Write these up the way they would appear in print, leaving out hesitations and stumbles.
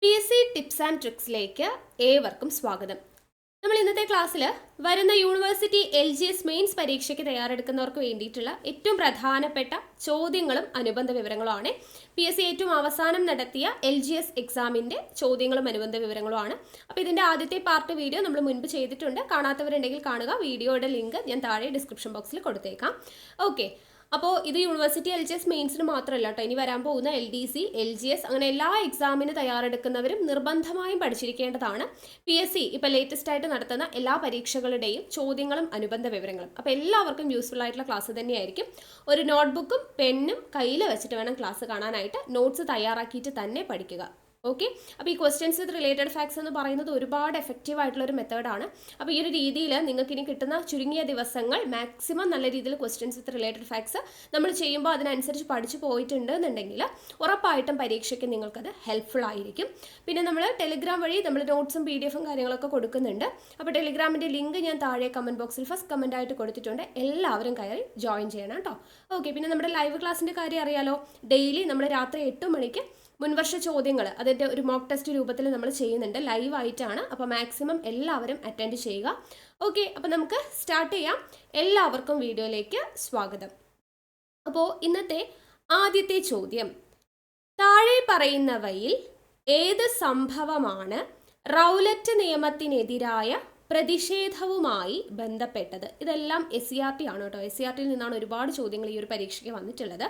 PSC tips and ട്രിക്സിലേക്ക് ഏവർക്കും സ്വാഗതം. നമ്മൾ ഇന്നത്തെ ക്ലാസ്സിൽ വരുന്ന യൂണിവേഴ്സിറ്റി LGS മെയിൻസ് പരീക്ഷയ്ക്ക് തയ്യാറെടുക്കുന്നവർക്ക് വേണ്ടിയിട്ടുള്ള ഏറ്റവും പ്രധാനപ്പെട്ട ചോദ്യങ്ങളും അനുബന്ധ വിവരങ്ങളുമാണ്. PSC ഏറ്റവും അവസാനം നടത്തിയ LGS എക്സാമിൻ്റെ ചോദ്യങ്ങളും അനുബന്ധ വിവരങ്ങളുമാണ്. അപ്പോൾ ഇതിൻ്റെ ആദ്യത്തെ പാർട്ട് വീഡിയോ നമ്മൾ മുൻപ് ചെയ്തിട്ടുണ്ട്. കാണാത്തവരുണ്ടെങ്കിൽ കാണുക. വീഡിയോയുടെ ലിങ്ക് ഞാൻ താഴെ ഡിസ്ക്രിപ്ഷൻ ബോക്സിൽ കൊടുത്തേക്കാം. ഓക്കെ, അപ്പോൾ ഇത് യൂണിവേഴ്സിറ്റി LGS മെയിൻസിന് മാത്രമല്ല കേട്ടോ, ഇനി വരാൻ പോകുന്ന LDC, LGS അങ്ങനെ എല്ലാ എക്സാമിന് തയ്യാറെടുക്കുന്നവരും നിർബന്ധമായും പഠിച്ചിരിക്കേണ്ടതാണ്. PSC ഇപ്പോൾ ലേറ്റസ്റ്റ് ആയിട്ട് നടത്തുന്ന എല്ലാ പരീക്ഷകളുടെയും ചോദ്യങ്ങളും അനുബന്ധ വിവരങ്ങളും. അപ്പോൾ എല്ലാവർക്കും യൂസ്ഫുൾ ആയിട്ടുള്ള ക്ലാസ് തന്നെയായിരിക്കും. ഒരു നോട്ട്ബുക്കും പെന്നും കയ്യിൽ വെച്ചിട്ട് വേണം ക്ലാസ് കാണാനായിട്ട്. നോട്ട്സ് തയ്യാറാക്കിയിട്ട് തന്നെ പഠിക്കുക. ഓക്കെ, അപ്പോൾ ഈ ക്വസ്റ്റ്യൻസ് വിത്ത് റിലേറ്റഡ് ഫാക്ട്സ് എന്ന് പറയുന്നത് ഒരുപാട് എഫക്റ്റീവ് ആയിട്ടുള്ളൊരു മെത്തേഡാണ്. അപ്പോൾ ഈ ഒരു രീതിയിൽ നിങ്ങൾക്ക് ഇനി കിട്ടുന്ന ചുരുങ്ങിയ ദിവസങ്ങൾ മാക്സിമം നല്ല രീതിയിൽ ക്വസ്റ്റ്യൻസ് വിത്ത് റിലേറ്റഡ് ഫാക്ട്സ് നമ്മൾ ചെയ്യുമ്പോൾ അതിനനുസരിച്ച് പഠിച്ചു പോയിട്ടുണ്ട് എന്നുണ്ടെങ്കിൽ ഉറപ്പായിട്ടും പരീക്ഷയ്ക്ക് നിങ്ങൾക്കത് ഹെൽപ്ഫുൾ ആയിരിക്കും. പിന്നെ നമ്മൾ ടെലിഗ്രാം വഴി നമ്മൾ നോട്ട്സും PDF-ഉം കാര്യങ്ങളൊക്കെ കൊടുക്കുന്നുണ്ട്. അപ്പോൾ ടെലിഗ്രാമിൻ്റെ ലിങ്ക് ഞാൻ താഴെ കമൻറ്റ് ബോക്സിൽ ഫസ്റ്റ് കമൻ്റ് ആയിട്ട് കൊടുത്തിട്ടുണ്ട്. എല്ലാവരും കയറി ജോയിൻ ചെയ്യണം കേട്ടോ. ഓക്കെ, പിന്നെ നമ്മുടെ ലൈവ് ക്ലാസ്സിൻ്റെ കാര്യം അറിയാലോ. ഡെയിലി നമ്മൾ രാത്രി 8 മണിക്ക് മുൻവർഷ ചോദ്യങ്ങൾ അതിൻ്റെ ഒരു മോക്ക് ടെസ്റ്റ് രൂപത്തിൽ നമ്മൾ ചെയ്യുന്നുണ്ട്, ലൈവ് ആയിട്ടാണ്. അപ്പോൾ മാക്സിമം എല്ലാവരും അറ്റൻഡ് ചെയ്യുക. ഓക്കെ, അപ്പോൾ നമുക്ക് സ്റ്റാർട്ട് ചെയ്യാം. എല്ലാവർക്കും വീഡിയോയിലേക്ക് സ്വാഗതം. അപ്പോൾ ഇന്നത്തെ ആദ്യത്തെ ചോദ്യം, താഴെ പറയുന്നവയിൽ ഏത് സംഭവമാണ് റൗലറ്റ് നിയമത്തിനെതിരായ പ്രതിഷേധവുമായി ബന്ധപ്പെട്ടത്? ഇതെല്ലാം SCERT ആണ് കേട്ടോ. SCERT-ൽ നിന്നാണ് ഒരുപാട് ചോദ്യങ്ങൾ ഈ ഒരു പരീക്ഷയ്ക്ക് വന്നിട്ടുള്ളത്.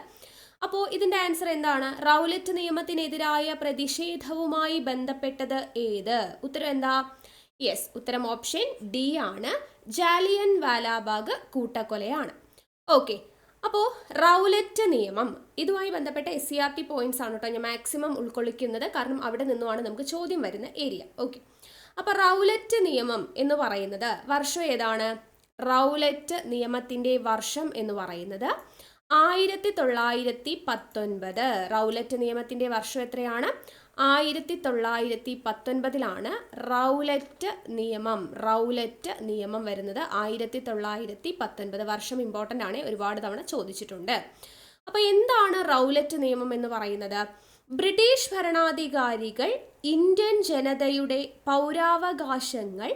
അപ്പോൾ ഇതിൻ്റെ ആൻസർ എന്താണ്? റൗലറ്റ് നിയമത്തിനെതിരായ പ്രതിഷേധവുമായി ബന്ധപ്പെട്ടത് ഏത്? ഉത്തരം എന്താ? യെസ്, ഉത്തരം ഓപ്ഷൻ D ആണ്. ജാലിയൻ വാലാബാഗ് കൂട്ടക്കൊലയാണ്. ഓക്കെ, അപ്പോൾ റൗലറ്റ് നിയമം ഇതുമായി ബന്ധപ്പെട്ട SCERT പോയിന്റ്സ് ആണ് കേട്ടോ ഞാൻ മാക്സിമം ഉൾക്കൊള്ളിക്കുന്നത്, കാരണം അവിടെ നിന്നുമാണ് നമുക്ക് ചോദ്യം വരുന്ന ഏരിയ. ഓക്കെ, അപ്പോൾ റൗലറ്റ് നിയമം എന്ന് പറയുന്നത് വർഷം ഏതാണ്? റൗലറ്റ് നിയമത്തിൻ്റെ വർഷം എന്ന് പറയുന്നത് 1919. റൗലറ്റ് നിയമത്തിൻ്റെ വർഷം എത്രയാണ്? 1919 റൗലറ്റ് നിയമം വരുന്നത്. 1919 വർഷം ഇമ്പോർട്ടൻ്റ് ആണ്, ഒരുപാട് തവണ ചോദിച്ചിട്ടുണ്ട്. അപ്പോൾ എന്താണ് റൗലറ്റ് നിയമം എന്ന് പറയുന്നത്? ബ്രിട്ടീഷ് ഭരണാധികാരികൾ ഇന്ത്യൻ ജനതയുടെ പൗരാവകാശങ്ങൾ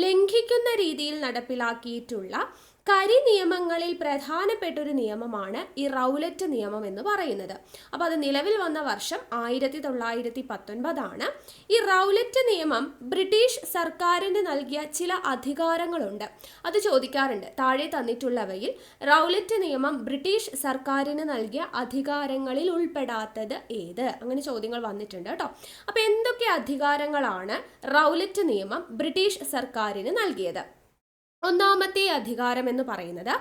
ലംഘിക്കുന്ന രീതിയിൽ നടപ്പിലാക്കിയിട്ടുള്ള നിയമങ്ങളിൽ പ്രധാനപ്പെട്ട ഒരു നിയമമാണ് ഈ റൗലറ്റ് നിയമം എന്ന് പറയുന്നത്. അപ്പോൾ അത് നിലവിൽ വന്ന വർഷം 1919. ഈ റൗലറ്റ് നിയമം ബ്രിട്ടീഷ് സർക്കാരിന് നൽകിയ ചില അധികാരങ്ങളുണ്ട്, അത് ചോദിക്കാറുണ്ട്. താഴെ തന്നിട്ടുള്ളവയിൽ റൗലറ്റ് നിയമം ബ്രിട്ടീഷ് സർക്കാരിന് നൽകിയ അധികാരങ്ങളിൽ ഉൾപ്പെടാത്തത് ഏത്? അങ്ങനെ ചോദ്യങ്ങൾ വന്നിട്ടുണ്ട് കേട്ടോ. അപ്പോൾ എന്തൊക്കെ അധികാരങ്ങളാണ് റൗലറ്റ് നിയമം ബ്രിട്ടീഷ് സർക്കാരിന് നൽകിയത്? ഒന്നാമത്തെ അധികാരം എന്ന് പറയുന്നത്,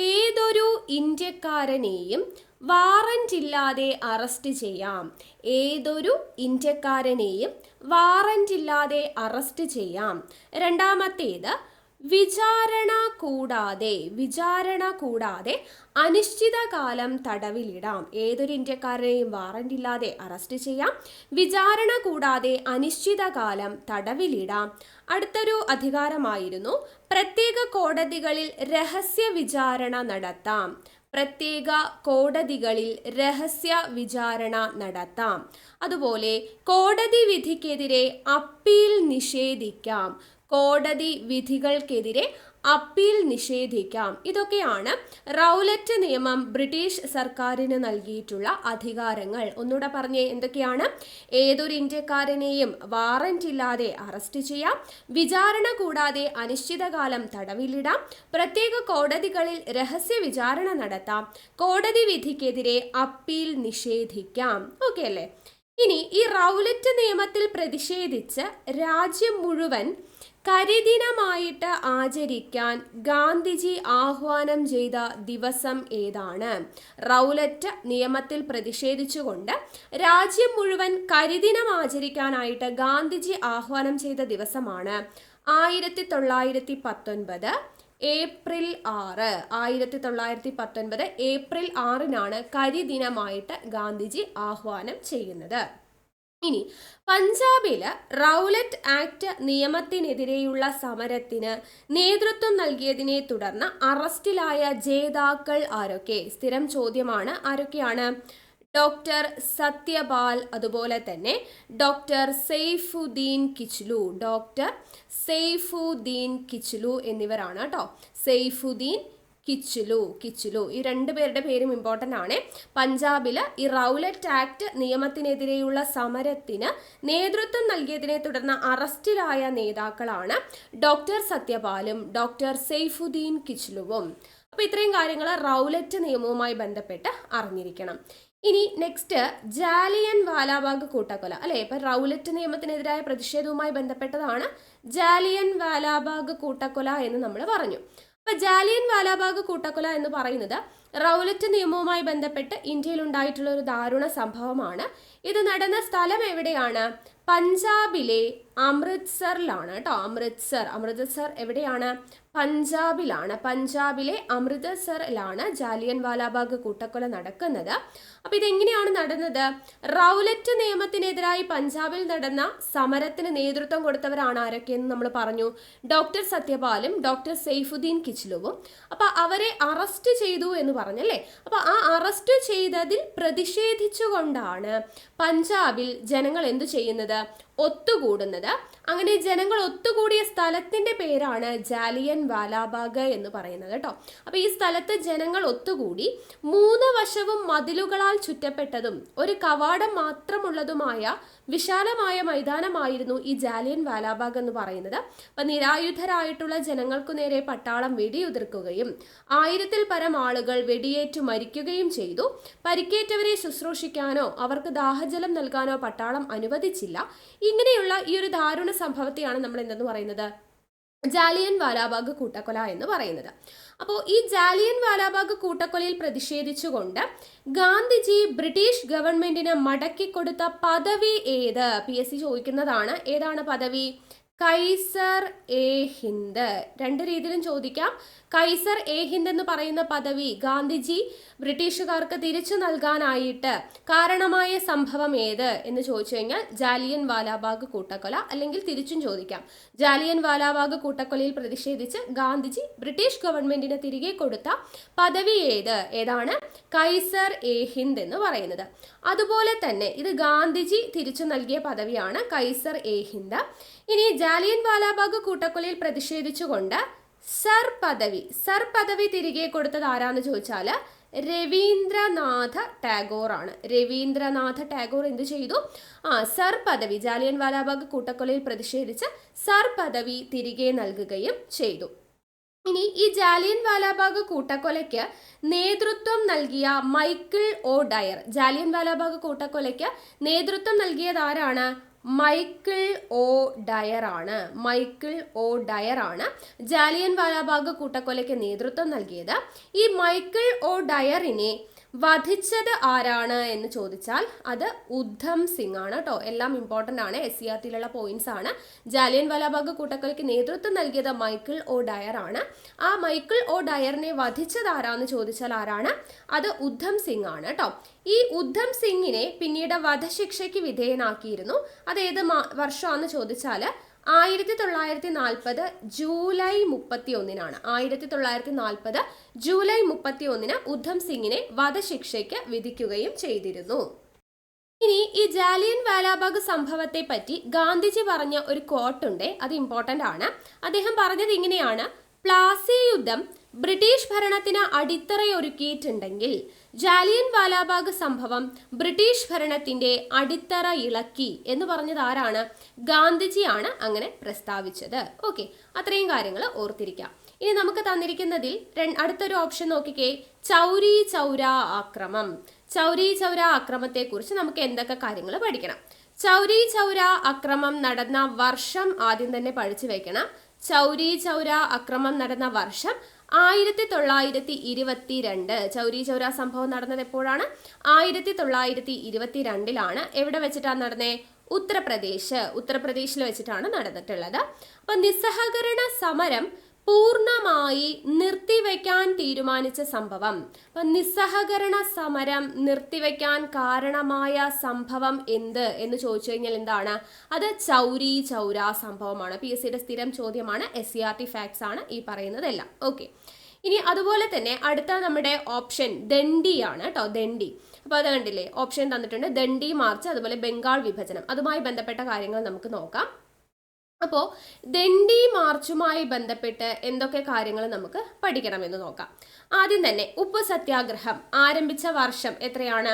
ഏതൊരു ഇന്ത്യക്കാരനെയും വാറന്റ് ഇല്ലാതെ അറസ്റ്റ് ചെയ്യാം. ഏതൊരു ഇന്ത്യക്കാരനെയും വാറന്റ് ഇല്ലാതെ അറസ്റ്റ് ചെയ്യാം. രണ്ടാമത്തേത്, വിചാരണ കൂടാതെ അനിശ്ചിതകാലം തടവിലിടാം. ഏതൊരു ഇന്ത്യക്കാരനെയും വാറന്റ് ഇല്ലാതെ അറസ്റ്റ് ചെയ്യാം, വിചാരണ കൂടാതെ അനിശ്ചിതകാലം തടവിലിടാം. അടുത്തൊരു അധികാരമായിരുന്നു, പ്രത്യേക കോടതികളിൽ രഹസ്യ വിചാരണ നടത്താം. പ്രത്യേക കോടതികളിൽ രഹസ്യ വിചാരണ നടത്താം. അതുപോലെ കോടതി വിധിക്കെതിരെ അപ്പീൽ നിഷേധിക്കാം. കോടതി വിധികൾക്കെതിരെ അപ്പീൽ നിഷേധിക്കാം. ഇതൊക്കെയാണ് റൗലറ്റ് നിയമം ബ്രിട്ടീഷ് സർക്കാരിന് നൽകിയിട്ടുള്ള അധികാരങ്ങൾ. ഒന്നുകൂടെ പറഞ്ഞേ, എന്തൊക്കെയാണ്? ഏതൊരു ഇന്ത്യക്കാരനെയും വാറന്റ് ഇല്ലാതെ അറസ്റ്റ് ചെയ്യാം, വിചാരണ കൂടാതെ അനിശ്ചിതകാലം തടവിലിടാം, പ്രത്യേക കോടതികളിൽ രഹസ്യ വിചാരണ നടത്താം, കോടതി വിധിക്കെതിരെ അപ്പീൽ നിഷേധിക്കാം. ഓക്കെ അല്ലേ? ഇനി ഈ റൗലറ്റ് നിയമത്തിൽ പ്രതിഷേധിച്ച് രാജ്യം മുഴുവൻ കരിദിനമായിട്ട് ആചരിക്കാൻ ഗാന്ധിജി ആഹ്വാനം ചെയ്ത ദിവസം ഏതാണ്? റൗലറ്റ് നിയമത്തിൽ പ്രതിഷേധിച്ചുകൊണ്ട് രാജ്യം മുഴുവൻ കരിദിനം ആചരിക്കാനായിട്ട് ഗാന്ധിജി ആഹ്വാനം ചെയ്ത ദിവസമാണ് 1919 ഏപ്രിൽ 6. 1919 ഏപ്രിൽ 6 കരിദിനമായിട്ട് ഗാന്ധിജി ആഹ്വാനം ചെയ്യുന്നത്. ഇനി പഞ്ചാബിൽ റൗലറ്റ് ആക്ട് നിയമത്തിനെതിരെയുള്ള സമരത്തിന് നേതൃത്വം നൽകിയതിനെ തുടർന്ന് അറസ്റ്റിലായ ജേതാക്കൾ ആരൊക്കെ? സ്ഥിരം ചോദ്യമാണ്. ആരൊക്കെയാണ്? ഡോക്ടർ സത്യപാൽ, അതുപോലെ തന്നെ ഡോക്ടർ സെയ്ഫുദ്ദീൻ കിച്ലു, ഡോക്ടർ സെയ്ഫുദ്ദീൻ കിച്ലു എന്നിവരാണ് കേട്ടോ. സെയ്ഫുദ്ദീൻ കിച്ലു ഈ രണ്ടുപേരുടെ പേരും ഇമ്പോർട്ടൻ്റ് ആണ്. പഞ്ചാബിൽ ഈ റൗലറ്റ് ആക്ട് നിയമത്തിനെതിരെയുള്ള സമരത്തിന് നേതൃത്വം നൽകിയതിനെ തുടർന്ന് അറസ്റ്റിലായ നേതാക്കളാണ് ഡോക്ടർ സത്യപാലും ഡോക്ടർ സെയ്ഫുദ്ദീൻ കിച്ലുവും. അപ്പോൾ ഇത്രയും കാര്യങ്ങൾ റൗലറ്റ് നിയമവുമായി ബന്ധപ്പെട്ട് അറിഞ്ഞിരിക്കണം. ഇനി നെക്സ്റ്റ് ജാലിയൻ വാലാബാഗ് കൂട്ടക്കൊല അല്ലെ. ഇപ്പൊ റൗലറ്റ് നിയമത്തിനെതിരായ പ്രതിഷേധവുമായി ബന്ധപ്പെട്ടതാണ് ജാലിയൻ വാലാബാഗ് കൂട്ടക്കൊല എന്ന് നമ്മൾ പറഞ്ഞു. അപ്പൊ ജാലിയൻ വാലാബാഗ് കൂട്ടക്കൊല എന്ന് പറയുന്നത് റൗലറ്റ് നിയമവുമായി ബന്ധപ്പെട്ട് ഇന്ത്യയിൽ ഉണ്ടായിട്ടുള്ള ഒരു ദാരുണ സംഭവമാണ്. ഇത് നടന്ന സ്ഥലം എവിടെയാണ്? പഞ്ചാബിലെ അമൃത്സറിലാണ് കേട്ടോ. അമൃത്സർ എവിടെയാണ്? പഞ്ചാബിലാണ്. പഞ്ചാബിലെ അമൃത്സറിലാണ് ജാലിയൻ വാലാബാഗ് കൂട്ടക്കൊല നടക്കുന്നത്. അപ്പൊ ഇതെങ്ങനെയാണ് നടന്നത്? റൗലറ്റ് നിയമത്തിനെതിരായി പഞ്ചാബിൽ നടന്ന സമരത്തിന് നേതൃത്വം കൊടുത്തവരാണ് ആരൊക്കെയെന്ന് നമ്മൾ പറഞ്ഞു. ഡോക്ടർ സത്യപാലും ഡോക്ടർ സെയ്ഫുദ്ദീൻ കിച്ലുവും. അപ്പൊ അവരെ അറസ്റ്റ് ചെയ്തു എന്ന് പറഞ്ഞല്ലേ. അപ്പൊ ആ അറസ്റ്റ് ചെയ്തതിൽ പ്രതിഷേധിച്ചുകൊണ്ടാണ് പഞ്ചാബിൽ ജനങ്ങൾ എന്തു ചെയ്യുന്നത്? ഒത്തുകൂടുന്നത്. അങ്ങനെ ജനങ്ങൾ ഒത്തുകൂടിയ സ്ഥലത്തിന്റെ പേരാണ് ജാലിയൻ വാലാബാഗ് എന്ന് പറയുന്നത് കേട്ടോ. അപ്പൊ ഈ സ്ഥലത്ത് ജനങ്ങൾ ഒത്തുകൂടി 3 വശവും മതിലുകളാൽ ചുറ്റപ്പെട്ടതും ഒരു കവാടം മാത്രമുള്ളതുമായ വിശാലമായ മൈതാനമായിരുന്നു ഈ ജാലിയൻ വാലാബാഗ് എന്ന് പറയുന്നത്. അപ്പൊ നിരായുധരായിട്ടുള്ള ജനങ്ങൾക്കു നേരെ പട്ടാളം വെടിയുതിർക്കുകയും 1000-ൽ പരം ആളുകൾ വെടിയേറ്റു മരിക്കുകയും ചെയ്തു. പരിക്കേറ്റവരെ ശുശ്രൂഷിക്കാനോ അവർക്ക് ദാഹജലം നൽകാനോ പട്ടാളം അനുവദിച്ചില്ല. ഇങ്ങനെയുള്ള ഈ ഒരു ദാരുണ സംഭവത്തെയാണ് നമ്മൾ എന്തെന്ന് പറയുന്നത്? ജാലിയൻ വാലാബാഗ് കൂട്ടക്കൊല എന്ന് പറയുന്നത്. അപ്പോൾ ഈ ജാലിയൻ വാലാബാഗ് കൂട്ടക്കൊലയിൽ പ്രതിഷേധിച്ചുകൊണ്ട് ഗാന്ധിജി ബ്രിട്ടീഷ് ഗവൺമെന്റിന് മടക്കിക്കൊടുത്ത പദവി ഏത്? PSC ചോദിക്കുന്നതാണ്. ഏതാണ് പദവി? Kaiser A Hind. 2 രീതിയിലും ചോദിക്കാം. കൈസർ എ ഹിന്ദ് എന്ന് പറയുന്ന പദവി ഗാന്ധിജി ബ്രിട്ടീഷുകാർക്ക് തിരിച്ചു നൽകാനായിട്ട് കാരണമായ സംഭവം ഏത് എന്ന് ചോദിച്ചു കഴിഞ്ഞാൽ ജാലിയൻ വാലാബാഗ് കൂട്ടക്കൊല, അല്ലെങ്കിൽ തിരിച്ചും ചോദിക്കാം. ജാലിയൻ വാലാബാഗ് കൂട്ടക്കൊലയിൽ പ്രതിഷേധിച്ച് ഗാന്ധിജി ബ്രിട്ടീഷ് ഗവൺമെന്റിന് തിരികെ കൊടുത്ത പദവി ഏതാണ്? കൈസർ എ ഹിന്ദ് എന്ന് പറയുന്നത്. അതുപോലെ തന്നെ ഇത് ഗാന്ധിജി തിരിച്ചു നൽകിയ പദവിയാണ് കൈസർ എ ഹിന്ദ്. ഇനി ജാലിയൻ വാലാബാഗ് കൂട്ടക്കൊലയിൽ പ്രതിഷേധിച്ചുകൊണ്ട് സർ പദവി തിരികെ കൊടുത്തത് ആരാന്ന് ചോദിച്ചാൽ രവീന്ദ്രനാഥ ടാഗോർ ആണ്. രവീന്ദ്രനാഥ ടാഗോർ എന്ത് ചെയ്തു? സർ പദവി, ജാലിയൻ വാലാബാഗ് കൂട്ടക്കൊലയിൽ പ്രതിഷേധിച്ച് സർ പദവി തിരികെ നൽകുകയും ചെയ്തു. ഇനി ഈ ജാലിയൻ വാലാബാഗ് കൂട്ടക്കൊലയ്ക്ക് നേതൃത്വം നൽകിയ Michael O'Dwyer, Jallian Walabagh കൂട്ടക്കൊലയ്ക്ക് നേതൃത്വം നൽകിയത് ആരാണ്? മൈക്കിൾ ഒ ഡയർ ആണ് ജാലിയൻ വാലാബാഗ് കൂട്ടക്കൊലയ്ക്ക് നേതൃത്വം നൽകിയത്. ഈ മൈക്കിൾ ഒ ഡയറിനെ വധിച്ചത് ആരാണ് എന്ന് ചോദിച്ചാൽ അത് ഉദ്ധം സിംഗ് ആണ് കേട്ടോ. എല്ലാം ഇമ്പോർട്ടൻ്റ് ആണ്, SCRTയിലുള്ള പോയിന്റ്സ് ആണ്. ജാലിയൻ വാലാബാഗ് കൂട്ടക്കൊലയ്ക്ക് നേതൃത്വം നൽകിയത് മൈക്കിൾ ഒ ഡയർ ആണ്. ആ മൈക്കിൾ ഒ ഡയറിനെ വധിച്ചത് ആരാന്ന് ചോദിച്ചാൽ ആരാണ്? അത് ഉദ്ധം സിംഗ് ആണ് കേട്ടോ. ഈ ഉദ്ധം സിംഗിനെ പിന്നീട് വധശിക്ഷയ്ക്ക് വിധേയനാക്കിയിരുന്നു. അത് ഏത് വർഷമാണെന്ന് ചോദിച്ചാൽ 1940 ജൂലൈ 31-നാണ്. 1940 ജൂലൈ 31-ന് ഉദ്ധം സിംഗിനെ വധശിക്ഷയ്ക്ക് വിധിക്കുകയും ചെയ്തിരുന്നു. ഇനി ഈ ജാലിയൻ വാലാബാഗ് സംഭവത്തെ പറ്റി ഗാന്ധിജി പറഞ്ഞ ഒരു കോട്ടുണ്ട്, അത് ഇമ്പോർട്ടൻ്റ് ആണ്. അദ്ദേഹം പറഞ്ഞത് ഇങ്ങനെയാണ്: പ്ലാസി യുദ്ധം ബ്രിട്ടീഷ് ഭരണത്തിന് അടിത്തറയൊരുക്കിയിട്ടുണ്ടെങ്കിൽ ജാലിയൻ വാലാബാഗ് സംഭവം ബ്രിട്ടീഷ് ഭരണത്തിന്റെ അടിത്തറ ഇളക്കി എന്ന് പറഞ്ഞത് ആരാണ്? ഗാന്ധിജിയാണ് അങ്ങനെ പ്രസ്താവിച്ചത്. ഓക്കെ, അത്രയും കാര്യങ്ങൾ ഓർത്തിരിക്കാം. ഇനി നമുക്ക് തന്നിരിക്കുന്നതിൽ അടുത്തൊരു ഓപ്ഷൻ നോക്കിക്കേ. ചൗരി ചൗര ആക്രമം. ചൗരി ചൗര ആക്രമത്തെക്കുറിച്ച് നമുക്ക് എന്തൊക്കെ കാര്യങ്ങൾ പഠിക്കണം? ചൗരി ചൗര ആക്രമം നടന്ന വർഷം ആദ്യം തന്നെ പഠിച്ചു വെക്കണം. ചൗരി ചൗര ആക്രമം നടന്ന വർഷം 1922. ചൗരി ചൗര സംഭവം നടന്നത് എപ്പോഴാണ്? 1922-ലാണ്. എവിടെ വെച്ചിട്ടാണ് നടന്നേ? ഉത്തർപ്രദേശിൽ വെച്ചിട്ടാണ് നടന്നിട്ടുള്ളത്. അപ്പൊ നിസ്സഹകരണ സമരം പൂർണ്ണമായി നിർത്തിവെക്കാൻ തീരുമാനിച്ച സംഭവം. അപ്പൊ നിസ്സഹകരണ സമരം നിർത്തിവെക്കാൻ കാരണമായ സംഭവം എന്ത് എന്ന് ചോദിച്ചു കഴിഞ്ഞാൽ എന്താണ്? അത് ചൗരി ചൗര സംഭവമാണ്. PSCയുടെ സ്ഥിരം ചോദ്യമാണ്. SCRT ഫാക്ട്സ് ആണ് ഈ പറയുന്നതെല്ലാം. ഓക്കെ, ഇനി അതുപോലെ തന്നെ അടുത്ത നമ്മുടെ ഓപ്ഷൻ ദണ്ഡിയാണ് കേട്ടോ. ദണ്ഡി. അപ്പോൾ അത് കണ്ടില്ലേ, ഓപ്ഷൻ തന്നിട്ടുണ്ട് ദണ്ഡി മാർച്ച്, അതുപോലെ ബംഗാൾ വിഭജനം, അതുമായി ബന്ധപ്പെട്ട കാര്യങ്ങൾ നമുക്ക് നോക്കാം. അപ്പോൾ ദണ്ഡി മാർച്ചുമായി ബന്ധപ്പെട്ട് എന്തൊക്കെ കാര്യങ്ങൾ നമുക്ക് പഠിക്കണമെന്ന് നോക്കാം. ആദ്യം തന്നെ ഉപ്പ് സത്യാഗ്രഹം ആരംഭിച്ച വർഷം എത്രയാണ്?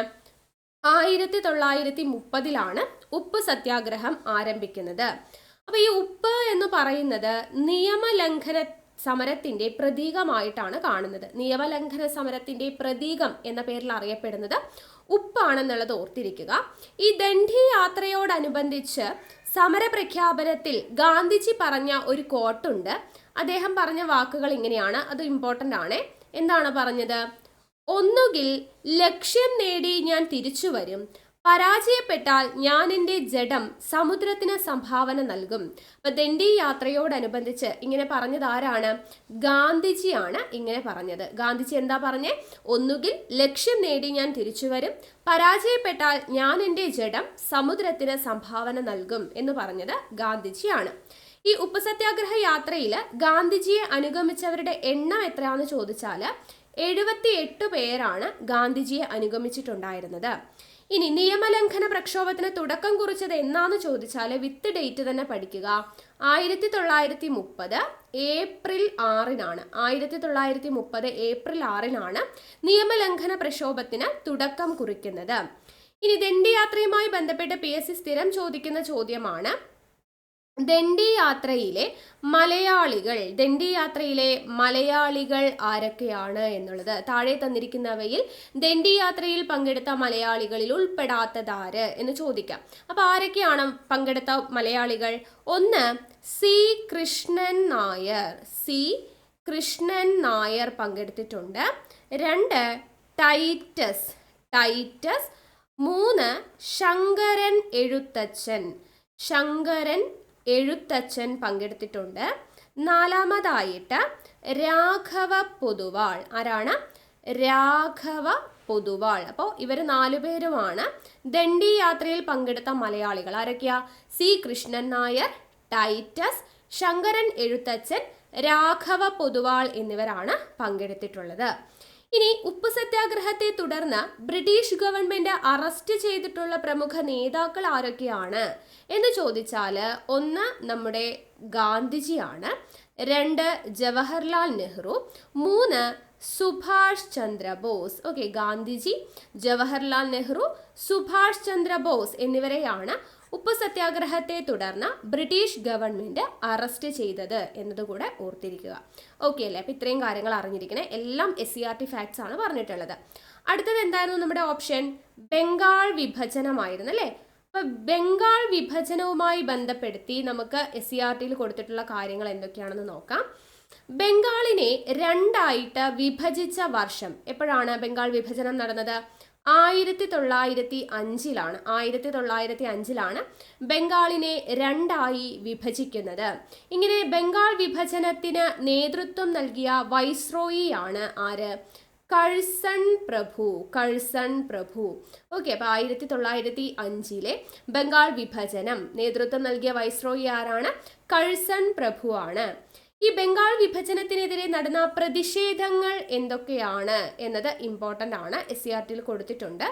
1930 ഉപ്പ് സത്യാഗ്രഹം ആരംഭിക്കുന്നത്. അപ്പോൾ ഈ ഉപ്പ് എന്ന് പറയുന്നത് നിയമലംഘന സമരത്തിന്റെ പ്രതീകമായിട്ടാണ് കാണുന്നത്. നിയമലംഘന സമരത്തിന്റെ പ്രതീകം എന്ന പേരിൽ അറിയപ്പെടുന്നത് ഉപ്പാണെന്നുള്ളത് ഓർത്തിരിക്കുക. ഈ ദണ്ഡി യാത്രയോടനുബന്ധിച്ച് സമരപ്രഖ്യാപനത്തിൽ ഗാന്ധിജി പറഞ്ഞ ഒരു കോട്ടുണ്ട്. അദ്ദേഹം പറഞ്ഞ വാക്കുകൾ ഇങ്ങനെയാണ്, അത് ഇമ്പോർട്ടൻ്റ് ആണ്. എന്താണ് പറഞ്ഞത്? ഒന്നുകിൽ ലക്ഷ്യം നേടി ഞാൻ തിരിച്ചു വരും, പരാജയപ്പെട്ടാൽ ഞാൻ എൻ്റെ ജഡം സമുദ്രത്തിന് സംഭാവന നൽകും. അപ്പൊ ദണ്ഡി യാത്രയോടനുബന്ധിച്ച് ഇങ്ങനെ പറഞ്ഞത് ആരാണ്? ഗാന്ധിജിയാണ് ഇങ്ങനെ പറഞ്ഞത്. ഗാന്ധിജി എന്താ പറഞ്ഞേ? ഒന്നുകിൽ ലക്ഷ്യം നേടി ഞാൻ തിരിച്ചു വരും, പരാജയപ്പെട്ടാൽ ഞാൻ എൻ്റെ ജഡം സമുദ്രത്തിന് സംഭാവന നൽകും എന്ന് പറഞ്ഞത് ഗാന്ധിജിയാണ്. ഈ ഉപ്പ് സത്യാഗ്രഹ യാത്രയിൽ ഗാന്ധിജിയെ അനുഗമിച്ചവരുടെ എണ്ണം എത്രയാണെന്ന് ചോദിച്ചാൽ 78 പേരാണ് ഗാന്ധിജിയെ അനുഗമിച്ചിട്ടുണ്ടായിരുന്നത്. ഇനി നിയമലംഘന പ്രക്ഷോഭത്തിന് തുടക്കം കുറിച്ചത് എന്നാന്ന് ചോദിച്ചാൽ വിത്ത് ഡേറ്റ് തന്നെ പഠിക്കുക. 1930 ഏപ്രിൽ 6-നാണ്. 1930 ഏപ്രിൽ 6-നാണ് നിയമലംഘന പ്രക്ഷോഭത്തിന് തുടക്കം കുറിക്കുന്നത്. ഇനി ദണ്ഡി യാത്രയുമായി ബന്ധപ്പെട്ട് PSC സ്ഥിരം ചോദിക്കുന്ന ചോദ്യമാണ്, ദണ്ഡി യാത്രയിലെ മലയാളികൾ ആരൊക്കെയാണ് എന്നുള്ളത്. താഴെ തന്നിരിക്കുന്നവയിൽ ദണ്ഡി യാത്രയിൽ പങ്കെടുത്ത മലയാളികളിൽ ഉൾപ്പെടാത്തതാര് എന്ന് ചോദിക്കാം. അപ്പൊ ആരൊക്കെയാണ് പങ്കെടുത്ത മലയാളികൾ? ഒന്ന്, സി കൃഷ്ണൻ നായർ പങ്കെടുത്തിട്ടുണ്ട്. 2, ടൈറ്റസ്. 3, ശങ്കരൻ എഴുത്തച്ഛൻ പങ്കെടുത്തിട്ടുണ്ട്. 4-മതായിട്ട് രാഘവ പൊതുവാൾ. ആരാണ്? രാഘവ പൊതുവാൾ. അപ്പോൾ ഇവർ 4 പേരുമാണ് ദണ്ഡി യാത്രയിൽ പങ്കെടുത്ത മലയാളികൾ. ആരൊക്കെയാ? സി കൃഷ്ണൻ നായർ, ടൈറ്റസ്, ശങ്കരൻ എഴുത്തച്ഛൻ, രാഘവ പൊതുവാൾ എന്നിവരാണ് പങ്കെടുത്തിട്ടുള്ളത്. ഇനി ഉപ്പ് സത്യാഗ്രഹത്തെ തുടർന്ന് ബ്രിട്ടീഷ് ഗവൺമെന്റ് അറസ്റ്റ് ചെയ്തിട്ടുള്ള പ്രമുഖ നേതാക്കൾ ആരൊക്കെയാണ് എന്ന് ചോദിച്ചാൽ 1 നമ്മുടെ ഗാന്ധിജിയാണ്, 2 ജവഹർലാൽ നെഹ്റു, 3 സുഭാഷ് ചന്ദ്രബോസ്. ഓക്കെ, ഗാന്ധിജി, ജവഹർലാൽ നെഹ്റു, സുഭാഷ് ചന്ദ്രബോസ് എന്നിവരെയാണ് ഉപ്പ് സത്യാഗ്രഹത്തെ തുടർന്ന് ബ്രിട്ടീഷ് ഗവൺമെന്റ് അറസ്റ്റ് ചെയ്തത് എന്നതുകൂടെ ഓർത്തിരിക്കുക. ഓക്കെ അല്ലേ? അപ്പൊ ഇത്രയും കാര്യങ്ങൾ അറിഞ്ഞിരിക്കണേ. എല്ലാം SCERT ഫാക്ട്സ് ആണ് പറഞ്ഞിട്ടുള്ളത്. അടുത്തത് എന്തായിരുന്നു നമ്മുടെ ഓപ്ഷൻ? ബംഗാൾ വിഭജനമായിരുന്നു അല്ലേ? അപ്പൊ ബംഗാൾ വിഭജനവുമായി ബന്ധപ്പെടുത്തി നമുക്ക് SCERTയിൽ കൊടുത്തിട്ടുള്ള കാര്യങ്ങൾ എന്തൊക്കെയാണെന്ന് നോക്കാം. ബംഗാളിനെ 2ആയിട്ട് വിഭജിച്ച വർഷം എപ്പോഴാണ് ബംഗാൾ വിഭജനം നടന്നത്? 1905-ലാണ്. 1905-ലാണ് ബംഗാളിനെ 2ആയി വിഭജിക്കുന്നത്. ഇങ്ങനെ ബംഗാൾ വിഭജനത്തിന് നേതൃത്വം നൽകിയ വൈസ്രോയിയാണ് ആര്? കഴ്സൺ പ്രഭു. ഓക്കെ, അപ്പൊ 1905-ലെ ബംഗാൾ വിഭജനം നേതൃത്വം നൽകിയ വൈസ്രോയി ആരാണ്? കഴ്സൺ പ്രഭു ആണ്. ഈ ബംഗാൾ വിഭജനത്തിനെതിരെ നടന്ന പ്രതിഷേധങ്ങൾ എന്തൊക്കെയാണ് എന്നത് ഇമ്പോർട്ടൻ്റ് ആണ്, SCERTയിൽ കൊടുത്തിട്ടുണ്ട്.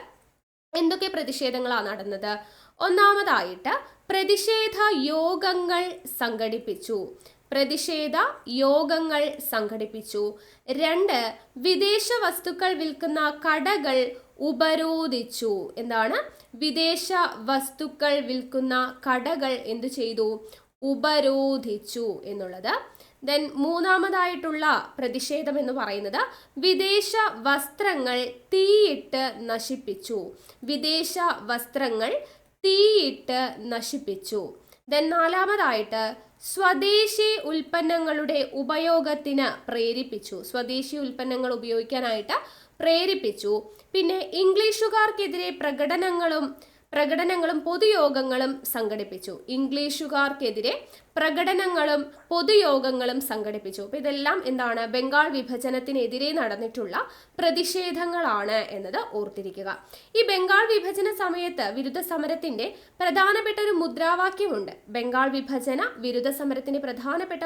എന്തൊക്കെ പ്രതിഷേധങ്ങളാണ് നടന്നത്? 1-മതായിട്ട് പ്രതിഷേധ യോഗങ്ങൾ സംഘടിപ്പിച്ചു. 2, വിദേശ വസ്തുക്കൾ വിൽക്കുന്ന കടകൾ ഉപരോധിച്ചു. എന്താണ്? വിദേശ വസ്തുക്കൾ വിൽക്കുന്ന കടകൾ എന്തു ചെയ്തു? ഉപരോധിച്ചു എന്നുള്ളത്. ദെൻ 3-മതായിട്ടുള്ള പ്രതിഷേധം എന്ന് പറയുന്നത് വിദേശ വസ്ത്രങ്ങൾ തീയിട്ട് നശിപ്പിച്ചു. ദെൻ 4-മതായിട്ട് സ്വദേശി ഉൽപ്പന്നങ്ങളുടെ ഉപയോഗത്തിന് പ്രേരിപ്പിച്ചു. സ്വദേശി ഉൽപ്പന്നങ്ങൾ ഉപയോഗിക്കാനായിട്ട് പ്രേരിപ്പിച്ചു. പിന്നെ ഇംഗ്ലീഷുകാർക്കെതിരെ പ്രകടനങ്ങളും പൊതുയോഗങ്ങളും സംഘടിപ്പിച്ചു. അപ്പോൾ ഇതെല്ലാം എന്താണ്? ബംഗാൾ വിഭജനത്തിനെതിരെ നടന്നിട്ടുള്ള പ്രതിഷേധങ്ങളാണ് എന്നത് ഓർത്തിരിക്കുക. ഈ ബംഗാൾ വിഭജന സമയത്ത് വിരുദ്ധ സമരത്തിന്റെ പ്രധാനപ്പെട്ട ഒരു മുദ്രാവാക്യമുണ്ട്. ബംഗാൾ വിഭജന വിരുദ്ധ സമരത്തിന്റെ പ്രധാനപ്പെട്ട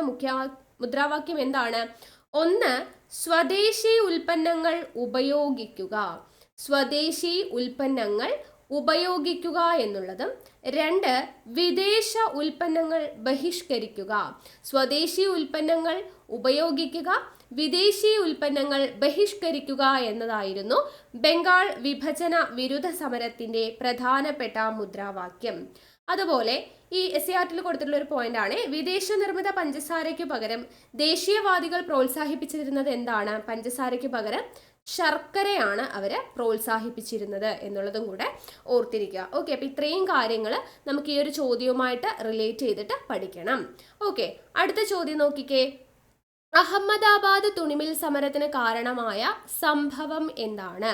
മുദ്രാവാക്യം എന്താണ്? 1, സ്വദേശി ഉൽപ്പന്നങ്ങൾ ഉപയോഗിക്കുക. സ്വദേശി ഉൽപ്പന്നങ്ങൾ ഉപയോഗിക്കുക എന്നുള്ളതും 2 വിദേശ ഉൽപ്പന്നങ്ങൾ ബഹിഷ്കരിക്കുക. സ്വദേശി ഉൽപ്പന്നങ്ങൾ ഉപയോഗിക്കുക, വിദേശി ഉൽപ്പന്നങ്ങൾ ബഹിഷ്കരിക്കുക എന്നതായിരുന്നു ബംഗാൾ വിഭജന വിരുദ്ധ സമരത്തിന്റെ പ്രധാനപ്പെട്ട മുദ്രാവാക്യം. അതുപോലെ ഈ SCRT കൊടുത്തിട്ടുള്ള ഒരു പോയിന്റ് ആണ്, വിദേശ നിർമ്മിത പഞ്ചസാരയ്ക്ക് പകരം ദേശീയവാദികൾ പ്രോത്സാഹിപ്പിച്ചിരുന്നത് എന്താണ്? പഞ്ചസാരയ്ക്ക് പകരം ശർക്കരയാണ് അവര് പ്രോത്സാഹിപ്പിച്ചിരുന്നത് എന്നുള്ളതും കൂടെ ഓർത്തിരിക്കുക. ഓക്കെ, അപ്പൊ ഇത്രയും കാര്യങ്ങൾ നമുക്ക് ഈ ഒരു ചോദ്യവുമായിട്ട് റിലേറ്റ് ചെയ്തിട്ട് പഠിക്കണം. ഓക്കെ, അടുത്ത ചോദ്യം നോക്കിക്കേ. അഹമ്മദാബാദ് തുണിമിൽ സമരത്തിന് കാരണമായ സംഭവം എന്താണ്?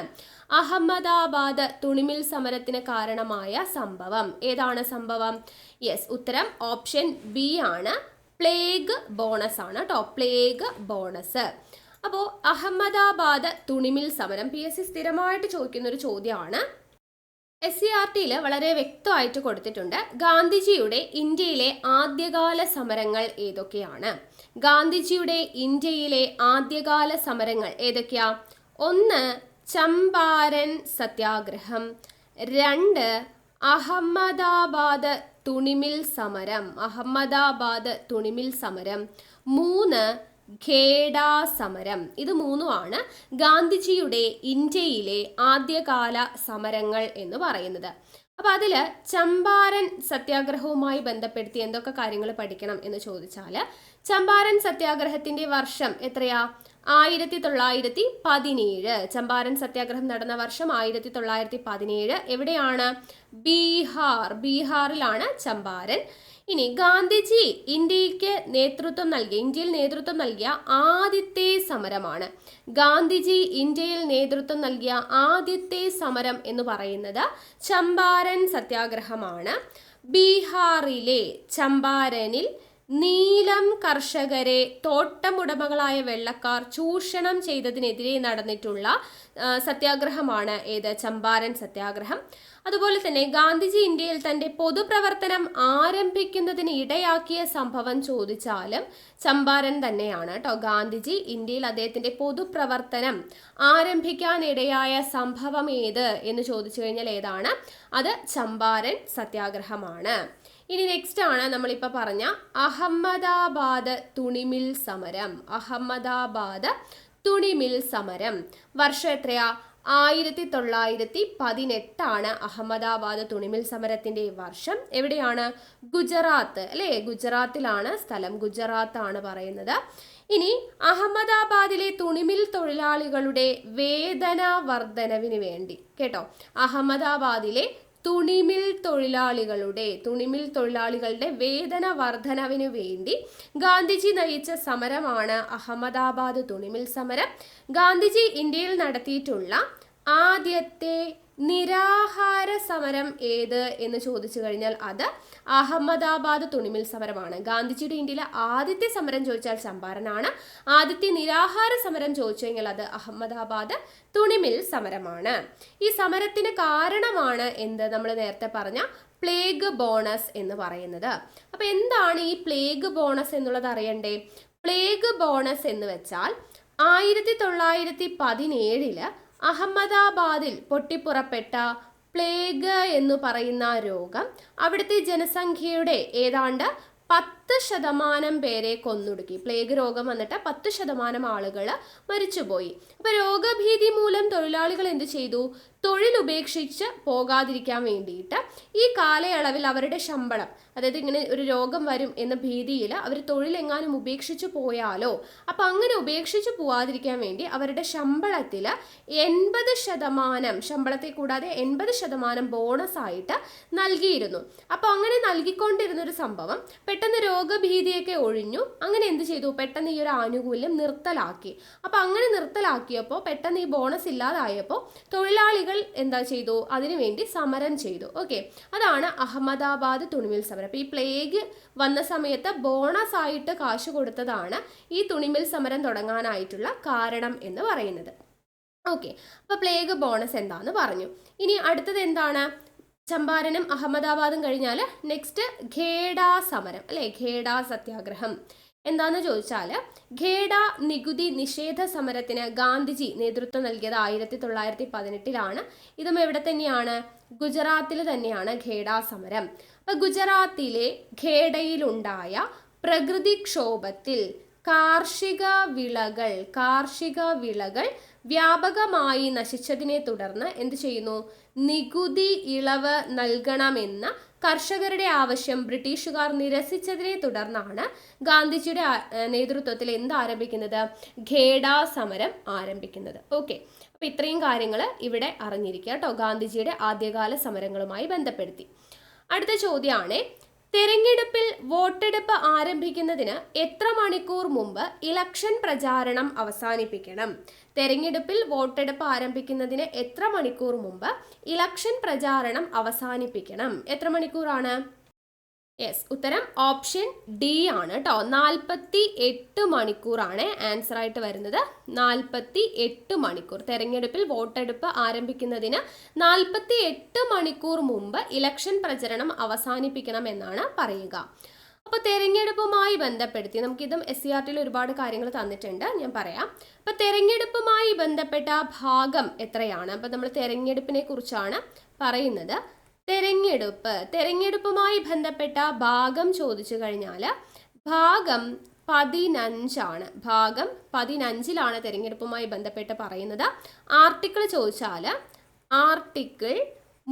അഹമ്മദാബാദ് തുണിമിൽ സമരത്തിന് കാരണമായ സംഭവം ഏതാണ്? സംഭവം യെസ്, ഉത്തരം ഓപ്ഷൻ ബി ആണ്. പ്ലേഗ് ബോണസ് ആണ് കേട്ടോ, പ്ലേഗ് ബോണസ്. അപ്പോൾ അഹമ്മദാബാദ് തുണിമിൽ സമരം PSC സ്ഥിരമായിട്ട് ചോദിക്കുന്ന ഒരു ചോദ്യമാണ്. SCRTയിൽ വളരെ വ്യക്തമായിട്ട് കൊടുത്തിട്ടുണ്ട്. ഗാന്ധിജിയുടെ ഇന്ത്യയിലെ ആദ്യകാല സമരങ്ങൾ ഏതൊക്കെയാണ്? ഗാന്ധിജിയുടെ ഇന്ത്യയിലെ ആദ്യകാല സമരങ്ങൾ ഏതൊക്കെയാ? 1 ചമ്പാരൻ സത്യാഗ്രഹം, 2 അഹമ്മദാബാദ് തുണിമിൽ സമരം, അഹമ്മദാബാദ് തുണിമിൽ സമരം, 3 ഖേഡ സമരം. ഇത് 3ഉമാണ് ഗാന്ധിജിയുടെ ഇന്ത്യയിലെ ആദ്യകാല സമരങ്ങൾ എന്ന് പറയുന്നത്. അപ്പൊ അതില് ചമ്പാരൻ സത്യാഗ്രഹവുമായി ബന്ധപ്പെടുത്തി എന്തൊക്കെ കാര്യങ്ങൾ പഠിക്കണം എന്ന് ചോദിച്ചാൽ, ചമ്പാരൻ സത്യാഗ്രഹത്തിന്റെ വർഷം എത്രയാ? 1917. ചമ്പാരൻ സത്യാഗ്രഹം നടന്ന വർഷം 1917. എവിടെയാണ്? ബീഹാറിലാണ് ചമ്പാരൻ. ഇനി ഗാന്ധിജി ഇന്ത്യയിൽ നേതൃത്വം നൽകിയ ആദ്യത്തെ സമരമാണ്. ഗാന്ധിജി ഇന്ത്യയിൽ നേതൃത്വം നൽകിയ ആദ്യത്തെ സമരം എന്ന് പറയുന്നത് ചമ്പാരൻ സത്യാഗ്രഹമാണ്. ബീഹാറിലെ ചമ്പാരനിൽ നീലം കർഷകരെ തോട്ടമുടമകളായ വെള്ളക്കാർ ചൂഷണം ചെയ്തതിനെതിരെ നടന്നിട്ടുള്ള സത്യാഗ്രഹമാണ് ഏത്? ചമ്പാരൻ സത്യാഗ്രഹം. അതുപോലെ തന്നെ ഗാന്ധിജി ഇന്ത്യയിൽ തന്റെ പൊതുപ്രവർത്തനം ആരംഭിക്കുന്നതിന് ഇടയാക്കിയ സംഭവം ചോദിച്ചാലും ചമ്പാരൻ തന്നെയാണ് കേട്ടോ. ഗാന്ധിജി ഇന്ത്യയിൽ അദ്ദേഹത്തിന്റെ പൊതുപ്രവർത്തനം ആരംഭിക്കാൻ ഇടയായ സംഭവം ഏത് എന്ന് ചോദിച്ചു കഴിഞ്ഞാൽ ഏതാണ്? അത് ചമ്പാരൻ സത്യാഗ്രഹമാണ്. ഇനി നെക്സ്റ്റ് ആണ് നമ്മളിപ്പോൾ പറഞ്ഞ അഹമ്മദാബാദ് തുണിമിൽ സമരം. അഹമ്മദാബാദ് തുണിമിൽ സമരം വർഷം എത്രയാ? 1918 അഹമ്മദാബാദ് തുണിമിൽ സമരത്തിന്റെ വർഷം. എവിടെയാണ്? ഗുജറാത്ത് അല്ലേ? ഗുജറാത്തിലാണ് സ്ഥലം, ഗുജറാത്ത് ആണ് പറയുന്നത്. ഇനി അഹമ്മദാബാദിലെ തുണിമിൽ തൊഴിലാളികളുടെ വേതന വർധനവിന് വേണ്ടി കേട്ടോ, അഹമ്മദാബാദിലെ തുണിമിൽ തൊഴിലാളികളുടെ വേതന വർധനവിനു വേണ്ടി ഗാന്ധിജി നയിച്ച സമരമാണ് അഹമ്മദാബാദ് തുണിമിൽ സമരം. ഗാന്ധിജി ഇന്ത്യയിൽ നടത്തിയിട്ടുള്ള ആദ്യത്തെ നിരാഹാര സമരം ഏത് എന്ന് ചോദിച്ചു കഴിഞ്ഞാൽ അത് അഹമ്മദാബാദ് തുണിമിൽ സമരമാണ്. ഗാന്ധിജിയുടെ ഇന്ത്യയിലെ ആദ്യത്തെ സമരം ചോദിച്ചാൽ ചമ്പാരനാണ്. ആദ്യത്തെ നിരാഹാര സമരം ചോദിച്ചു കഴിഞ്ഞാൽ അത് അഹമ്മദാബാദ് തുണിമിൽ സമരമാണ്. ഈ സമരത്തിന് കാരണമാണ് എന്ത്? നമ്മൾ നേരത്തെ പറഞ്ഞ പ്ലേഗ് ബോണസ് എന്ന് പറയുന്നത്. അപ്പൊ എന്താണ് ഈ പ്ലേഗ് ബോണസ് എന്നുള്ളത് അറിയണ്ടേ? പ്ലേഗ് ബോണസ് എന്ന് വെച്ചാൽ 1917 അഹമ്മദാബാദിൽ പൊട്ടിപ്പുറപ്പെട്ട പ്ലേഗ് എന്ന് പറയുന്ന രോഗം അവിടുത്തെ ജനസംഖ്യയുടെ ഏതാണ്ട് 10% പേരെ കൊന്നൊടുക്കി. പ്ലേഗ് രോഗം വന്നിട്ട് 10% ആളുകൾ മരിച്ചുപോയി. അപ്പൊ രോഗഭീതി മൂലം തൊഴിലാളികൾ എന്ത് ചെയ്തു? തൊഴിൽ ഉപേക്ഷിച്ച് പോകാതിരിക്കാൻ വേണ്ടിയിട്ട് ഈ കാലയളവിൽ അവരുടെ ശമ്പളം, അതായത് ഇങ്ങനെ ഒരു രോഗം വരും എന്ന ഭീതിയിൽ അവർ തൊഴിലെങ്ങാനും ഉപേക്ഷിച്ച് പോയാലോ, അപ്പം അങ്ങനെ ഉപേക്ഷിച്ച് പോവാതിരിക്കാൻ വേണ്ടി അവരുടെ ശമ്പളത്തിൽ 80%, ശമ്പളത്തെ കൂടാതെ 80% ബോണസ് ആയിട്ട് നൽകിയിരുന്നു. അപ്പോൾ അങ്ങനെ നൽകിക്കൊണ്ടിരുന്നൊരു സംഭവം പെട്ടെന്ന് രോഗഭീതിയൊക്കെ ഒഴിഞ്ഞു. അങ്ങനെ എന്ത് ചെയ്തു? പെട്ടെന്ന് ഈ ഒരു ആനുകൂല്യം നിർത്തലാക്കി. അപ്പം അങ്ങനെ നിർത്തലാക്കിയപ്പോൾ പെട്ടെന്ന് ഈ ബോണസ് ഇല്ലാതായപ്പോൾ തൊഴിലാളികൾ എന്താ ചെയ്തു? അതിനുവേണ്ടി സമരം ചെയ്തു. ഓക്കെ, അതാണ് അഹമ്മദാബാദ് തുണിമിൽ സമരം. അപ്പൊ ഈ പ്ലേഗ് വന്ന സമയത്ത് ബോണസ് ആയിട്ട് കാശ് കൊടുത്തതാണ് ഈ തുണിമിൽ സമരം തുടങ്ങാനായിട്ടുള്ള കാരണം എന്ന് പറയുന്നത്. ഓക്കെ, അപ്പൊ പ്ലേഗ് ബോണസ് എന്താന്ന് പറഞ്ഞു. ഇനി അടുത്തത് എന്താണ്? ചമ്പാരനും അഹമ്മദാബാദും കഴിഞ്ഞാൽ നെക്സ്റ്റ് ഖേഡ സമരം അല്ലെ? ഖേഡ സത്യാഗ്രഹം. എന്താന്ന് ചോദിച്ചാൽ ഖേഡ നികുതി നിഷേധ സമരത്തിന് ഗാന്ധിജി നേതൃത്വം നൽകിയത് 1918 ഇതും എവിടെ തന്നെയാണ്? ഗുജറാത്തിൽ തന്നെയാണ് ഖേഡ സമരം. അപ്പൊ ഗുജറാത്തിലെ ഖേഡയിലുണ്ടായ പ്രകൃതിക്ഷോഭത്തിൽ കാർഷിക വിളകൾ വ്യാപകമായി നശിച്ചതിനെ തുടർന്ന് എന്ത് ചെയ്യുന്നു? നികുതി ഇളവ് നൽകണമെന്ന കർഷകരുടെ ആവശ്യം ബ്രിട്ടീഷുകാർ നിരസിച്ചതിനെ തുടർന്നാണ് ഗാന്ധിജിയുടെ നേതൃത്വത്തിൽ എന്ത് ആരംഭിക്കുന്നത്? ഖേഡ സമരം ആരംഭിക്കുന്നത്. ഓക്കെ, അപ്പൊ ഇത്രയും കാര്യങ്ങൾ ഇവിടെ അറിഞ്ഞിരിക്കുക കേട്ടോ, ഗാന്ധിജിയുടെ ആദ്യകാല സമരങ്ങളുമായി ബന്ധപ്പെടുത്തി. അടുത്ത ചോദ്യമാണ്, തെരഞ്ഞെടുപ്പിൽ വോട്ടെടുപ്പ് ആരംഭിക്കുന്നതിന് എത്ര മണിക്കൂർ മുമ്പ് ഇലക്ഷൻ പ്രചാരണം അവസാനിപ്പിക്കണം? തെരഞ്ഞെടുപ്പിൽ വോട്ടെടുപ്പ് ആരംഭിക്കുന്നതിന് എത്ര മണിക്കൂർ മുമ്പ് ഇലക്ഷൻ പ്രചാരണം അവസാനിപ്പിക്കണം? എത്ര മണിക്കൂറാണ്? യെസ്, ഉത്തരം ഓപ്ഷൻ ഡി ആണ് കേട്ടോ. 48 മണിക്കൂറാണ് ആൻസർ ആയിട്ട് വരുന്നത്. 48 മണിക്കൂർ. തെരഞ്ഞെടുപ്പിൽ വോട്ടെടുപ്പ് ആരംഭിക്കുന്നതിന് 48 മണിക്കൂർ മുമ്പ് ഇലക്ഷൻ പ്രചരണം അവസാനിപ്പിക്കണം എന്നാണ് പറയുക. അപ്പോൾ തെരഞ്ഞെടുപ്പുമായി ബന്ധപ്പെടുത്തി നമുക്കിതും SCERT-ൽ ഒരുപാട് കാര്യങ്ങൾ തന്നിട്ടുണ്ട്, ഞാൻ പറയാം. അപ്പോൾ തെരഞ്ഞെടുപ്പുമായി ബന്ധപ്പെട്ട ഭാഗം എത്രയാണ്? അപ്പോൾ നമ്മൾ തെരഞ്ഞെടുപ്പിനെ കുറിച്ചാണ് പറയുന്നത്. തെരഞ്ഞെടുപ്പുമായി ബന്ധപ്പെട്ട ഭാഗം ചോദിച്ചു കഴിഞ്ഞാൽ ഭാഗം 15 ഭാഗം 15 തെരഞ്ഞെടുപ്പുമായി ബന്ധപ്പെട്ട് പറയുന്നത്. ആർട്ടിക്കിൾ ചോദിച്ചാൽ ആർട്ടിക്കിൾ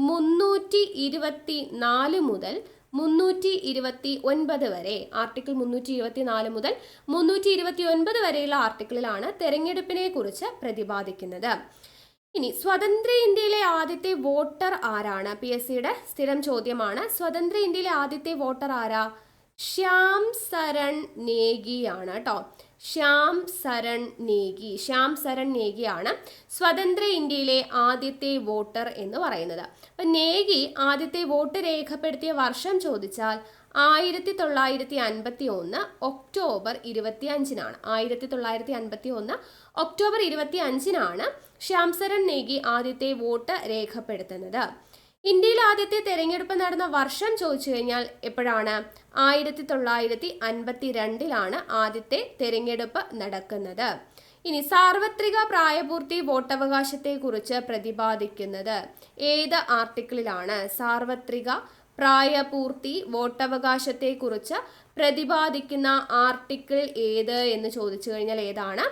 324 മുതൽ 329 വരെ, ആർട്ടിക്കിൾ 324 മുതൽ 329 വരെയുള്ള ആർട്ടിക്കിളിലാണ് തെരഞ്ഞെടുപ്പിനെ കുറിച്ച് പ്രതിപാദിക്കുന്നത്. ഇനി സ്വതന്ത്ര ഇന്ത്യയിലെ ആദ്യത്തെ വോട്ടർ ആരാണ്? PSCയുടെ സ്ഥിരം ചോദ്യമാണ്. സ്വതന്ത്ര ഇന്ത്യയിലെ ആദ്യത്തെ വോട്ടർ ആരാ? ശ്യാം സരൺ നേഗിയാണ് കേട്ടോ. ശ്യാം സരൺ നേഗിയാണ് സ്വതന്ത്ര ഇന്ത്യയിലെ ആദ്യത്തെ വോട്ടർ എന്ന് പറയുന്നത്. അപ്പം നേഗി ആദ്യത്തെ വോട്ട് രേഖപ്പെടുത്തിയ വർഷം ചോദിച്ചാൽ 1951 ഒക്ടോബർ 25 1951 ഒക്ടോബർ 25 ശ്യാം സരൺ നേഗി ആദ്യത്തെ വോട്ട് രേഖപ്പെടുത്തുന്നത്. ഇന്ത്യയിൽ ആദ്യത്തെ തെരഞ്ഞെടുപ്പ് നടന്ന വർഷം ചോദിച്ചു കഴിഞ്ഞാൽ എപ്പോഴാണ്? 1952 ആദ്യത്തെ തെരഞ്ഞെടുപ്പ് നടക്കുന്നത്. ഇനി സാർവത്രിക പ്രായപൂർത്തി വോട്ടവകാശത്തെ കുറിച്ച് പ്രതിപാദിക്കുന്നത് ഏത് ആർട്ടിക്കിളിലാണ്? സാർവത്രിക പ്രായപൂർത്തി വോട്ടവകാശത്തെ കുറിച്ച് പ്രതിപാദിക്കുന്ന ആർട്ടിക്കിൾ ഏത് എന്ന് ചോദിച്ചു കഴിഞ്ഞാൽ ഏതാണ്?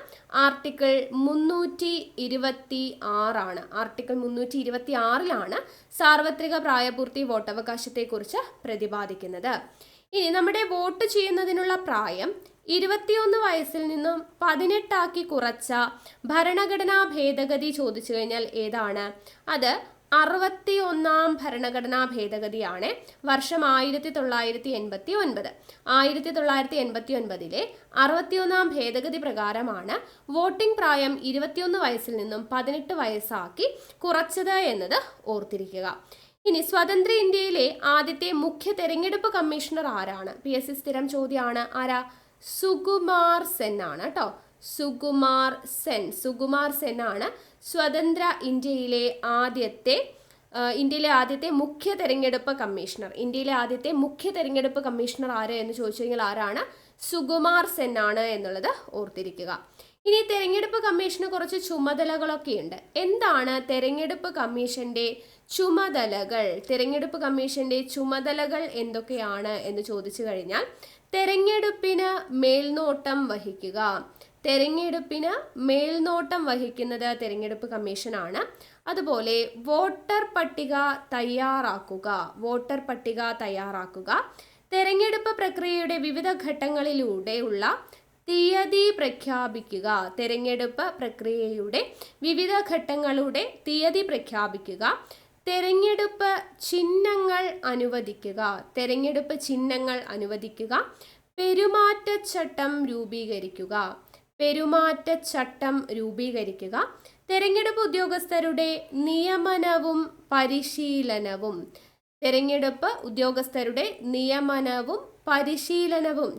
ആർട്ടിക്കിൾ 326 ആർട്ടിക്കിൾ 326 സാർവത്രിക പ്രായപൂർത്തി വോട്ടവകാശത്തെ കുറിച്ച് പ്രതിപാദിക്കുന്നത്. ഇനി നമ്മുടെ വോട്ട് ചെയ്യുന്നതിനുള്ള പ്രായം 21 വയസ്സിൽ നിന്നും 18 കുറച്ച ഭരണഘടനാ ഭേദഗതി ചോദിച്ചു കഴിഞ്ഞാൽ ഏതാണ്? അത് 61 ഭരണഘടനാ ഭേദഗതിയാണ്. വർഷം 1989. 1989 61 ഭേദഗതി പ്രകാരമാണ് വോട്ടിംഗ് പ്രായം 21 വയസ്സിൽ നിന്നും 18 വയസ്സാക്കി കുറച്ചത് എന്നത് ഓർത്തിരിക്കുക. ഇനി സ്വതന്ത്ര ഇന്ത്യയിലെ ആദ്യത്തെ മുഖ്യ തെരഞ്ഞെടുപ്പ് കമ്മീഷണർ ആരാണ്? PSC സ്ഥിരം ചോദ്യമാണ്. ആരാ? സുകുമാർ സെൻ ആണ് കേട്ടോ. സുകുമാർ സെൻ ആണ് സ്വതന്ത്ര ഇന്ത്യയിലെ ആദ്യത്തെ മുഖ്യ തെരഞ്ഞെടുപ്പ് കമ്മീഷണർ. ഇന്ത്യയിലെ ആദ്യത്തെ മുഖ്യ തെരഞ്ഞെടുപ്പ് കമ്മീഷണർ ആര് എന്ന് ചോദിച്ചു കഴിഞ്ഞാൽ ആരാണ്? സുകുമാർ സെൻ ആണ് എന്നുള്ളത് ഓർത്തിരിക്കുക. ഇനി തെരഞ്ഞെടുപ്പ് കമ്മീഷന് കുറച്ച് ചുമതലകളൊക്കെ ഉണ്ട്. എന്താണ് തെരഞ്ഞെടുപ്പ് കമ്മീഷന്റെ ചുമതലകൾ? തെരഞ്ഞെടുപ്പ് കമ്മീഷന്റെ ചുമതലകൾ എന്തൊക്കെയാണ് എന്ന് ചോദിച്ചു കഴിഞ്ഞാൽ തെരഞ്ഞെടുപ്പിന് മേൽനോട്ടം വഹിക്കുക. തെരഞ്ഞെടുപ്പിന് മേൽനോട്ടം വഹിക്കുന്നത് തെരഞ്ഞെടുപ്പ് കമ്മീഷനാണ്. അതുപോലെ വോട്ടർ പട്ടിക തയ്യാറാക്കുക. തെരഞ്ഞെടുപ്പ് പ്രക്രിയയുടെ വിവിധ ഘട്ടങ്ങളിലൂടെയുള്ള തീയതി പ്രഖ്യാപിക്കുക. തെരഞ്ഞെടുപ്പ് പ്രക്രിയയുടെ വിവിധ ഘട്ടങ്ങളുടെ തീയതി പ്രഖ്യാപിക്കുക. തെരഞ്ഞെടുപ്പ് ചിഹ്നങ്ങൾ അനുവദിക്കുക. പെരുമാറ്റച്ചട്ടം രൂപീകരിക്കുക. തെരഞ്ഞെടുപ്പ് ഉദ്യോഗസ്ഥരുടെ നിയമനവും പരിശീലനവും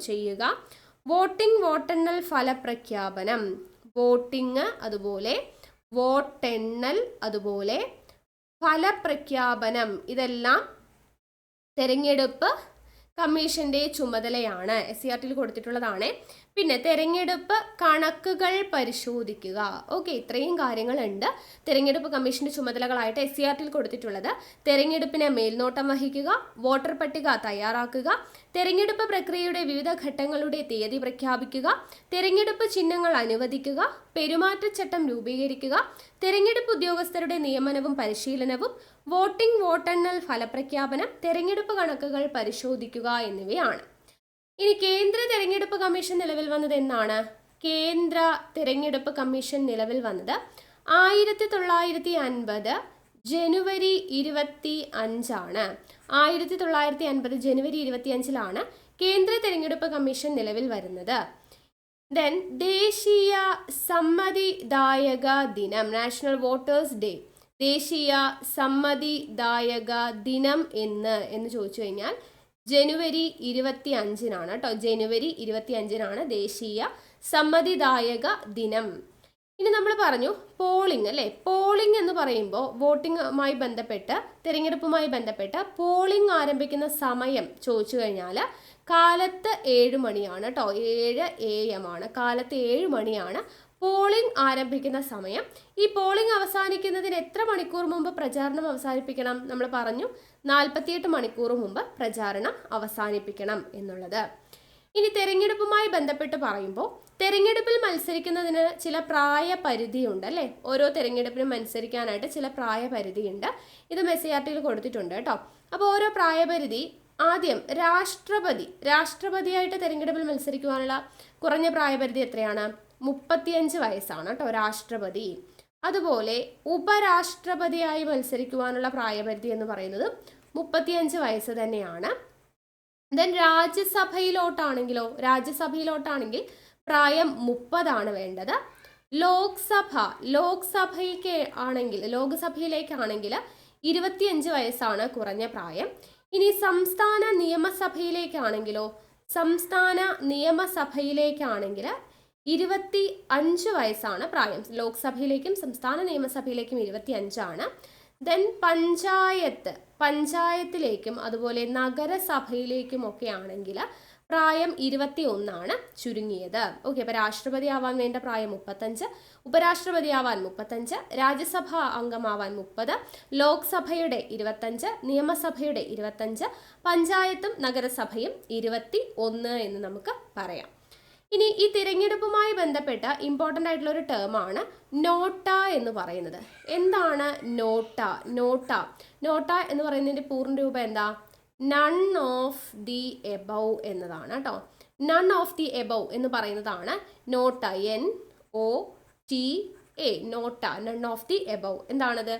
ചെയ്യുക. വോട്ടെണ്ണൽ ഫലപ്രഖ്യാപനം ഇതെല്ലാം തെരഞ്ഞെടുപ്പ് കമ്മീഷന്റെ ചുമതലയാണ്. SCERT കൊടുത്തിട്ടുള്ളതാണ്. പിന്നെ തെരഞ്ഞെടുപ്പ് കണക്കുകൾ പരിശോധിക്കുക. ഓക്കെ, ഇത്രയും കാര്യങ്ങളുണ്ട് തെരഞ്ഞെടുപ്പ് കമ്മീഷന്റെ ചുമതലകളായിട്ട് SCERT കൊടുത്തിട്ടുള്ളത്. തെരഞ്ഞെടുപ്പിന് മേൽനോട്ടം വഹിക്കുക, വോട്ടർ പട്ടിക തയ്യാറാക്കുക, തെരഞ്ഞെടുപ്പ് പ്രക്രിയയുടെ വിവിധ ഘട്ടങ്ങളുടെ തീയതി പ്രഖ്യാപിക്കുക, തെരഞ്ഞെടുപ്പ് ചിഹ്നങ്ങൾ അനുവദിക്കുക, പെരുമാറ്റച്ചട്ടം രൂപീകരിക്കുക, തെരഞ്ഞെടുപ്പ് ഉദ്യോഗസ്ഥരുടെ നിയമനവും പരിശീലനവും, വോട്ടിംഗ് വോട്ടെണ്ണൽ ഫലപ്രഖ്യാപനം, തെരഞ്ഞെടുപ്പ് കണക്കുകൾ പരിശോധിക്കുക എന്നിവയാണ്. ഇനി കേന്ദ്ര തെരഞ്ഞെടുപ്പ് കമ്മീഷൻ നിലവിൽ വന്നത് എന്നാണ്? കേന്ദ്ര തെരഞ്ഞെടുപ്പ് കമ്മീഷൻ നിലവിൽ വന്നത് 1950 ജനുവരി 25 1950 ജനുവരി 25 കേന്ദ്ര തെരഞ്ഞെടുപ്പ് കമ്മീഷൻ നിലവിൽ വരുന്നത്. ദെൻ ദേശീയ സമ്മതിദായക ദിനം, നാഷണൽ വോട്ടേഴ്സ് ഡേ, ദേശീയ സമ്മതിദായക ദിനം എന്ന് ചോദിച്ചു കഴിഞ്ഞാൽ ജനുവരി 25 കേട്ടോ. ജനുവരി 25 ദേശീയ സമ്മതിദായക ദിനം. ഇനി നമ്മൾ പറഞ്ഞു പോളിംഗ് അല്ലേ. പോളിംഗ് എന്ന് പറയുമ്പോൾ വോട്ടിങ്ങുമായി ബന്ധപ്പെട്ട് തെരഞ്ഞെടുപ്പുമായി ബന്ധപ്പെട്ട് പോളിംഗ് ആരംഭിക്കുന്ന സമയം ചോദിച്ചു കഴിഞ്ഞാൽ കാലത്ത് 7 മണിയാണ് കേട്ടോ. 7 AM കാലത്ത് 7 മണിയാണ് പോളിംഗ് ആരംഭിക്കുന്ന സമയം. ഈ പോളിംഗ് അവസാനിക്കുന്നതിന് എത്ര മണിക്കൂർ മുമ്പ് പ്രചാരണം അവസാനിപ്പിക്കണം? നമ്മൾ പറഞ്ഞു 48 മണിക്കൂർ മുമ്പ് പ്രചാരണം അവസാനിപ്പിക്കണം എന്നുള്ളത്. ഇനി തെരഞ്ഞെടുപ്പുമായി ബന്ധപ്പെട്ട് പറയുമ്പോൾ തെരഞ്ഞെടുപ്പിൽ മത്സരിക്കുന്നതിന് ചില പ്രായപരിധിയുണ്ട് അല്ലേ. ഓരോ തെരഞ്ഞെടുപ്പിനും മത്സരിക്കാനായിട്ട് ചില പ്രായപരിധിയുണ്ട്. ഇത് SCERT കൊടുത്തിട്ടുണ്ട് കേട്ടോ. അപ്പോൾ ഓരോ പ്രായപരിധി, ആദ്യം രാഷ്ട്രപതിയായിട്ട് തെരഞ്ഞെടുപ്പിൽ മത്സരിക്കുവാനുള്ള കുറഞ്ഞ പ്രായപരിധി എത്രയാണ്? 35 വയസ്സാണ് കേട്ടോ, രാഷ്ട്രപതി. അതുപോലെ ഉപരാഷ്ട്രപതിയായി മത്സരിക്കുവാനുള്ള പ്രായപരിധി എന്ന് പറയുന്നത് 35 വയസ്സ് തന്നെയാണ്. ദെൻ രാജ്യസഭയിലോട്ടാണെങ്കിൽ പ്രായം 30 വേണ്ടത്. ലോക്സഭയിലേക്കാണെങ്കിൽ 25 വയസ്സാണ് കുറഞ്ഞ പ്രായം. ഇനി സംസ്ഥാന നിയമസഭയിലേക്കാണെങ്കിൽ 25 വയസ്സാണ് പ്രായം. ലോക്സഭയിലേക്കും സംസ്ഥാന നിയമസഭയിലേക്കും 25. ദെൻ പഞ്ചായത്തിലേക്കും അതുപോലെ നഗരസഭയിലേക്കും ഒക്കെ ആണെങ്കിൽ പ്രായം 21 ചുരുങ്ങിയത്. ഓക്കെ, അപ്പോൾ രാഷ്ട്രപതി ആവാൻ വേണ്ട പ്രായം 35, ഉപരാഷ്ട്രപതി ആവാൻ 35, രാജ്യസഭ അംഗമാവാൻ 30, ലോക്സഭയുടെ 25, നിയമസഭയുടെ 25, പഞ്ചായത്തും നഗരസഭയും 21 എന്ന് നമുക്ക് പറയാം. ഇനി ഈ തിരഞ്ഞെടുപ്പുമായി ബന്ധപ്പെട്ട ഇമ്പോർട്ടൻ്റ് ആയിട്ടുള്ള ഒരു ടേമാണ് നോട്ട എന്ന് പറയുന്നത്. എന്താണ് നോട്ട? നോട്ട എന്ന് പറയുന്നതിൻ്റെ പൂർണ്ണ രൂപം എന്താ? നൺ ഓഫ് ദി എബവ് എന്നതാണ് കേട്ടോ. നൺ ഓഫ് ദി എബവ് എന്ന് പറയുന്നതാണ് NOTA. NOTA NOTA, none of the above. എന്താണത്?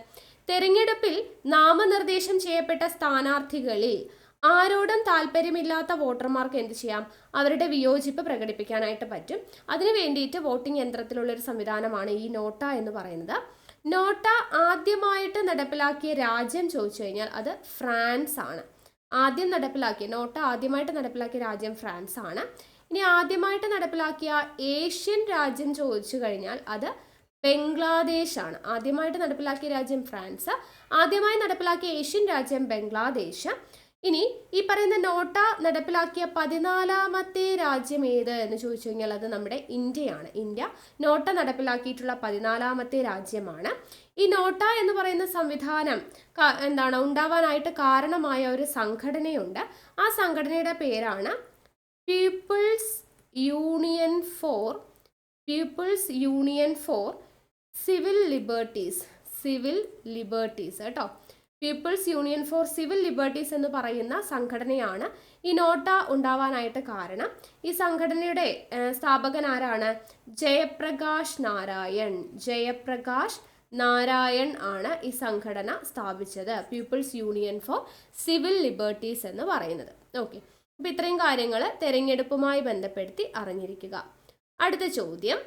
തെരഞ്ഞെടുപ്പിൽ നാമനിർദ്ദേശം ചെയ്യപ്പെട്ട സ്ഥാനാർത്ഥികളിൽ ആരോടും താല്പര്യമില്ലാത്ത വോട്ടർമാർക്ക് എന്ത് ചെയ്യാം? അവരുടെ വിയോജിപ്പ് പ്രകടിപ്പിക്കാനായിട്ട് പറ്റും. അതിനു വേണ്ടിയിട്ട് വോട്ടിംഗ് യന്ത്രത്തിലുള്ളൊരു സംവിധാനമാണ് ഈ നോട്ട എന്ന് പറയുന്നത്. നോട്ട ആദ്യമായിട്ട് നടപ്പിലാക്കിയ രാജ്യം ചോദിച്ചു കഴിഞ്ഞാൽ അത് ഫ്രാൻസ് ആണ്. നോട്ട ആദ്യമായിട്ട് നടപ്പിലാക്കിയ രാജ്യം ഫ്രാൻസ് ആണ്. ഇനി ആദ്യമായിട്ട് നടപ്പിലാക്കിയ ഏഷ്യൻ രാജ്യം ചോദിച്ചു കഴിഞ്ഞാൽ അത് ബംഗ്ലാദേശ് ആണ്. ആദ്യമായിട്ട് നടപ്പിലാക്കിയ രാജ്യം ഫ്രാൻസ്, ആദ്യമായി നടപ്പിലാക്കിയ ഏഷ്യൻ രാജ്യം ബംഗ്ലാദേശ്. ഇനി ഈ പറയുന്ന നോട്ട നടപ്പിലാക്കിയ 14ാമത്തെ രാജ്യം ഏത് എന്ന് ചോദിച്ചു കഴിഞ്ഞാൽ അത് നമ്മുടെ ഇന്ത്യയാണ്. ഇന്ത്യ നോട്ട നടപ്പിലാക്കിയിട്ടുള്ള 14ാമത്തെ രാജ്യമാണ്. ഈ നോട്ട എന്ന് പറയുന്ന സംവിധാനം ഉണ്ടാവാനായിട്ട് കാരണമായ ഒരു സംഘടനയുണ്ട്. ആ സംഘടനയുടെ പേരാണ് People's Union for Civil Liberties കേട്ടോ. People's Union for Civil Liberties എന്ന് പറയുന്ന സംഘടനയാണ് ഈ നോട്ട ഉണ്ടാവാനായിട്ട് കാരണം. ഈ സംഘടനയുടെ സ്ഥാപകൻ ആരാണ്? ജയപ്രകാശ് നാരായൺ ആണ് ഈ സംഘടന സ്ഥാപിച്ചത്. People's Union for Civil Liberties എന്ന് പറയുന്നത്. ഓക്കെ, അപ്പോൾ ഇത്രയും കാര്യങ്ങൾ തെരഞ്ഞെടുപ്പുമായി ബന്ധപ്പെടുത്തി അറിഞ്ഞിരിക്കുക. അടുത്ത ചോദ്യം,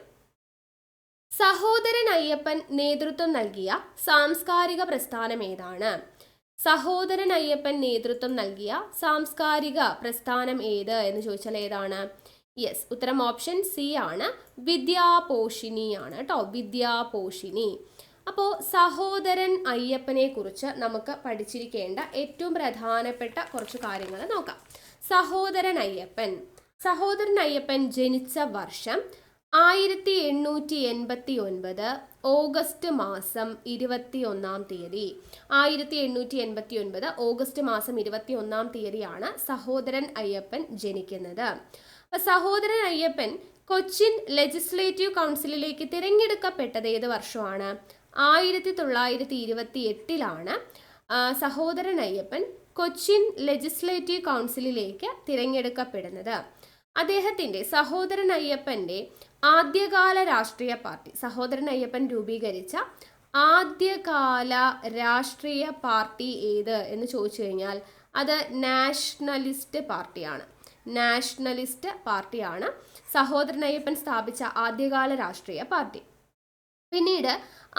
സഹോദരൻ അയ്യപ്പൻ നേതൃത്വം നൽകിയ സാംസ്കാരിക പ്രസ്ഥാനം ഏതാണ്? സഹോദരൻ അയ്യപ്പൻ നേതൃത്വം നൽകിയ സാംസ്കാരിക പ്രസ്ഥാനം ഏത് എന്ന് ചോദിച്ചാൽ ഏതാണ്? യെസ്, ഉത്തരം ഓപ്ഷൻ സി ആണ്. വിദ്യാപോഷിണി ആണ് കേട്ടോ. വിദ്യാപോഷിണി. അപ്പോൾ സഹോദരൻ അയ്യപ്പനെ കുറിച്ച് നമുക്ക് പഠിച്ചിരിക്കേണ്ട ഏറ്റവും പ്രധാനപ്പെട്ട കുറച്ച് കാര്യങ്ങൾ നോക്കാം. സഹോദരൻ അയ്യപ്പൻ ജനിച്ച വർഷം 1889 ഓഗസ്റ്റ് മാസം 21 തീയതി. 1889 ഓഗസ്റ്റ് മാസം 21 തീയതിയാണ് സഹോദരൻ അയ്യപ്പൻ ജനിക്കുന്നത്. സഹോദരൻ അയ്യപ്പൻ കൊച്ചിൻ ലെജിസ്ലേറ്റീവ് കൗൺസിലിലേക്ക് തിരഞ്ഞെടുക്കപ്പെട്ടത് ഏത് വർഷമാണ്? 1928 സഹോദരൻ അയ്യപ്പൻ കൊച്ചിൻ ലെജിസ്ലേറ്റീവ് കൗൺസിലിലേക്ക് തിരഞ്ഞെടുക്കപ്പെടുന്നത്. അദ്ദേഹത്തിൻ്റെ സഹോദരൻ അയ്യപ്പൻ്റെ ആദ്യകാല രാഷ്ട്രീയ പാർട്ടി, സഹോദരൻ അയ്യപ്പൻ രൂപീകരിച്ച ആദ്യകാല രാഷ്ട്രീയ പാർട്ടി ഏത് എന്ന് ചോദിച്ചു കഴിഞ്ഞാൽ അത് നാഷണലിസ്റ്റ് പാർട്ടിയാണ് സഹോദരൻ അയ്യപ്പൻ സ്ഥാപിച്ച ആദ്യകാല രാഷ്ട്രീയ പാർട്ടി. പിന്നീട്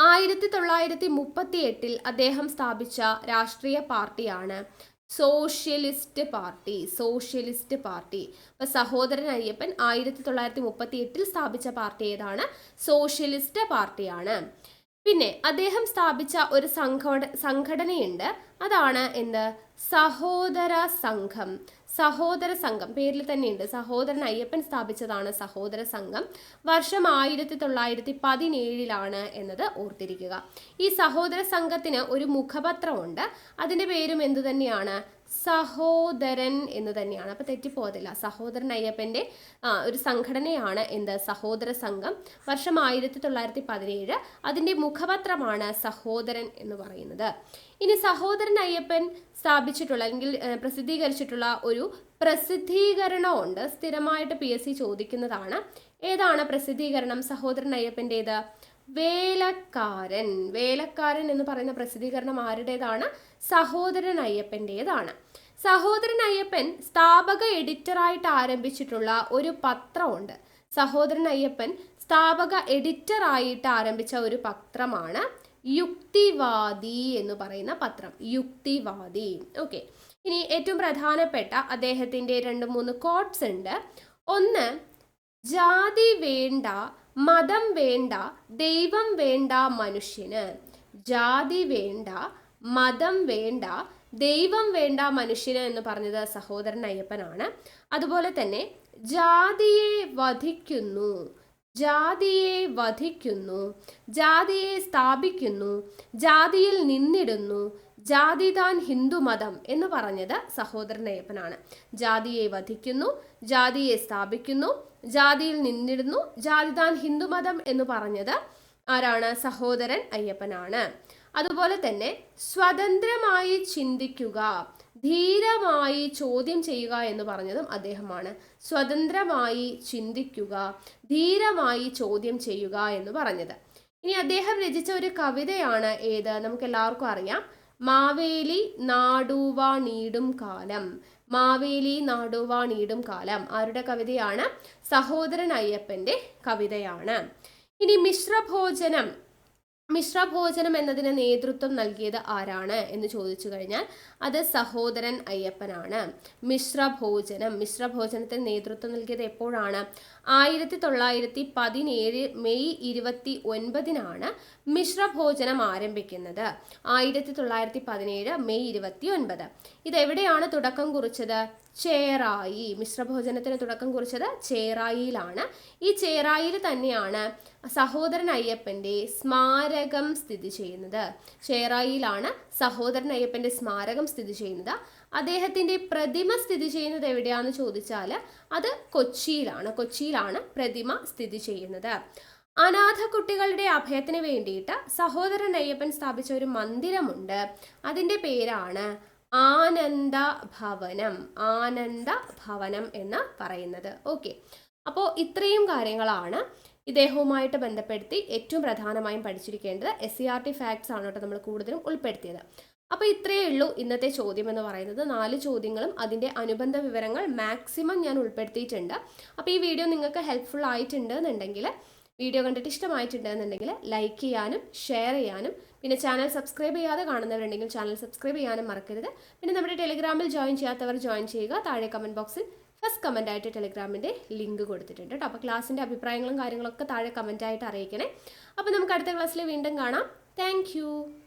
1938 അദ്ദേഹം സ്ഥാപിച്ച രാഷ്ട്രീയ പാർട്ടിയാണ് സോഷ്യലിസ്റ്റ് പാർട്ടി. അപ്പൊ സഹോദരൻ അയ്യപ്പൻ 1938 സ്ഥാപിച്ച പാർട്ടി ഏതാണ്? സോഷ്യലിസ്റ്റ് പാർട്ടിയാണ്. പിന്നെ അദ്ദേഹം സ്ഥാപിച്ച ഒരു സംഘടനയുണ്ട്, അതാണ് എന്ത്? സഹോദര സംഘം പേരിൽ തന്നെയുണ്ട്. സഹോദരൻ അയ്യപ്പൻ സ്ഥാപിച്ചതാണ് സഹോദര സംഘം. വർഷം 1917 എന്നത് ഓർത്തിരിക്കുക. ഈ സഹോദര സംഘത്തിന് ഒരു മുഖപത്രമുണ്ട്, അതിൻ്റെ പേരും എന്തു തന്നെയാണ്? സഹോദരൻ എന്ന് തന്നെയാണ്. അപ്പൊ തെറ്റിപ്പോകത്തില്ല. സഹോദരൻ അയ്യപ്പൻ്റെ ഒരു സംഘടനയാണ് എന്ത്? സഹോദര സംഘം. വർഷം 1917. അതിൻ്റെ മുഖപത്രമാണ് സഹോദരൻ എന്ന് പറയുന്നത്. ഇനി സഹോദരൻ അയ്യപ്പൻ സ്ഥാപിച്ചിട്ടുള്ള അല്ലെങ്കിൽ പ്രസിദ്ധീകരിച്ചിട്ടുള്ള ഒരു പ്രസിദ്ധീകരണമുണ്ട്, സ്ഥിരമായിട്ട് PSC ചോദിക്കുന്നതാണ്. ഏതാണ് പ്രസിദ്ധീകരണം സഹോദരൻ അയ്യപ്പൻ്റേത്? വേലക്കാരൻ എന്ന് പറയുന്ന പ്രസിദ്ധീകരണം ആരുടേതാണ്? സഹോദരൻ അയ്യപ്പൻ്റേതാണ്. സഹോദരൻ അയ്യപ്പൻ സ്ഥാപക എഡിറ്ററായിട്ട് ആരംഭിച്ചിട്ടുള്ള ഒരു പത്രമുണ്ട്. സഹോദരൻ അയ്യപ്പൻ സ്ഥാപക എഡിറ്ററായിട്ട് ആരംഭിച്ച ഒരു പത്രമാണ് യുക്തിവാദി എന്ന് പറയുന്ന പത്രം. യുക്തിവാദി. ഓക്കെ. ഇനി ഏറ്റവും പ്രധാനപ്പെട്ട അദ്ദേഹത്തിൻ്റെ 2-3 കോട്ട്സ് ഉണ്ട്. ഒന്ന്, ജാതി വേണ്ട, മതം വേണ്ട, ദൈവം വേണ്ട മനുഷ്യന്. ജാതി വേണ്ട, മതം വേണ്ട, ദൈവം വേണ്ട മനുഷ്യന് എന്ന് പറഞ്ഞത് സഹോദരൻ അയ്യപ്പനാണ്. അതുപോലെ തന്നെ ജാതിയെ വധിക്കുന്നു, ജാതിയെ സ്ഥാപിക്കുന്നു, ജാതിയിൽ നിന്നിടുന്നു, ജാതിതാൻ ഹിന്ദുമതം എന്ന് പറഞ്ഞത് സഹോദരൻ അയ്യപ്പനാണ്. ജാതിയെ വധിക്കുന്നു, ജാതിയെ സ്ഥാപിക്കുന്നു, ജാതിയിൽ നിന്നിടുന്നു, ജാതിതാൻ ഹിന്ദുമതം എന്ന് പറഞ്ഞത് ആരാണ്? സഹോദരൻ അയ്യപ്പനാണ്. അതുപോലെ തന്നെ സ്വതന്ത്രമായി ചിന്തിക്കുക, ധീരമായി ചോദ്യം ചെയ്യുക എന്ന് പറഞ്ഞതും അദ്ദേഹമാണ്. സ്വതന്ത്രമായി ചിന്തിക്കുക, ധീരമായി ചോദ്യം ചെയ്യുക എന്ന് പറഞ്ഞത്. ഇനി അദ്ദേഹം രചിച്ച ഒരു കവിതയാണ് ഏത്? നമുക്ക് എല്ലാവർക്കും അറിയാം, മാവേലി നാടുവാ നീടും കാലം. ആരുടെ കവിതയാണ്? സഹോദരൻ അയ്യപ്പൻ്റെ കവിതയാണ്. ഇനി മിശ്രഭോജനം എന്നതിന് നേതൃത്വം നൽകിയത് ആരാണ് എന്ന് ചോദിച്ചു കഴിഞ്ഞാൽ അത് സഹോദരൻ അയ്യപ്പനാണ്. മിശ്രഭോജനത്തിന് നേതൃത്വം നൽകിയത് എപ്പോഴാണ്? 1917 മെയ് 29 മിശ്രഭോജനം ആരംഭിക്കുന്നത്. 1917 മെയ് 29. ഇതെവിടെയാണ് തുടക്കം കുറിച്ചത്? ചേറായി. മിശ്രഭോജനത്തിന് തുടക്കം കുറിച്ചത് ചേറായിലാണ്. ഈ ചേറായിൽ തന്നെയാണ് സഹോദരൻ അയ്യപ്പൻ്റെ സ്മാരകം സ്ഥിതി ചെയ്യുന്നത്. ചേറായിലാണ് സഹോദരൻ അയ്യപ്പൻ്റെ സ്മാരകം സ്ഥിതി ചെയ്യുന്നത്. അദ്ദേഹത്തിൻ്റെ പ്രതിമ സ്ഥിതി ചെയ്യുന്നത് എവിടെയാണെന്ന് ചോദിച്ചാൽ അത് കൊച്ചിയിലാണ് പ്രതിമ സ്ഥിതി ചെയ്യുന്നത്. അനാഥ കുട്ടികളുടെ അഭയത്തിന് വേണ്ടിയിട്ട് സഹോദരൻ അയ്യപ്പൻ സ്ഥാപിച്ച ഒരു മന്ദിരമുണ്ട്, അതിൻ്റെ പേരാണ് ആനന്ദ ഭവനം എന്ന് പറയുന്നത്. ഓക്കെ. അപ്പോൾ ഇത്രയും കാര്യങ്ങളാണ് ഇദ്ദേഹവുമായിട്ട് ബന്ധപ്പെടുത്തി ഏറ്റവും പ്രധാനമായും പഠിച്ചിരിക്കേണ്ടത്. SCERT ഫാക്ട്സ് ആണ് കേട്ടോ നമ്മൾ കൂടുതലും ഉൾപ്പെടുത്തിയത്. അപ്പോൾ ഇത്രയേ ഉള്ളൂ ഇന്നത്തെ ചോദ്യം എന്ന് പറയുന്നത്. 4 ചോദ്യങ്ങളും അതിൻ്റെ അനുബന്ധ വിവരങ്ങൾ മാക്സിമം ഞാൻ ഉൾപ്പെടുത്തിയിട്ടുണ്ട്. അപ്പോൾ ഈ വീഡിയോ നിങ്ങൾക്ക് ഹെൽപ്ഫുൾ ആയിട്ടുണ്ടെന്നുണ്ടെങ്കിൽ, വീഡിയോ കണ്ടിട്ട് ഇഷ്ടമായിട്ടുണ്ടെന്നുണ്ടെങ്കിൽ ലൈക്ക് ചെയ്യാനും ഷെയർ ചെയ്യാനും, പിന്നെ ചാനൽ സബ്സ്ക്രൈബ് ചെയ്യാതെ കാണുന്നവരുണ്ടെങ്കിൽ ചാനൽ സബ്സ്ക്രൈബ് ചെയ്യാനും മറക്കരുത്. പിന്നെ നമ്മുടെ ടെലിഗ്രാമിൽ ജോയിൻ ചെയ്യാത്തവർ ജോയിൻ ചെയ്യുക. താഴെ കമൻറ്റ് ബോക്സിൽ ഫസ്റ്റ് കമൻ്റായിട്ട് ടെലിഗ്രാമിൻ്റെ ലിങ്ക് കൊടുത്തിട്ടുണ്ട് കേട്ടോ. അപ്പോൾ ക്ലാസ്സിൻ്റെ അഭിപ്രായങ്ങളും കാര്യങ്ങളൊക്കെ താഴെ കമൻ്റായിട്ട് അറിയിക്കണേ. അപ്പോൾ നമുക്ക് അടുത്ത ക്ലാസ്സിൽ വീണ്ടും കാണാം. താങ്ക്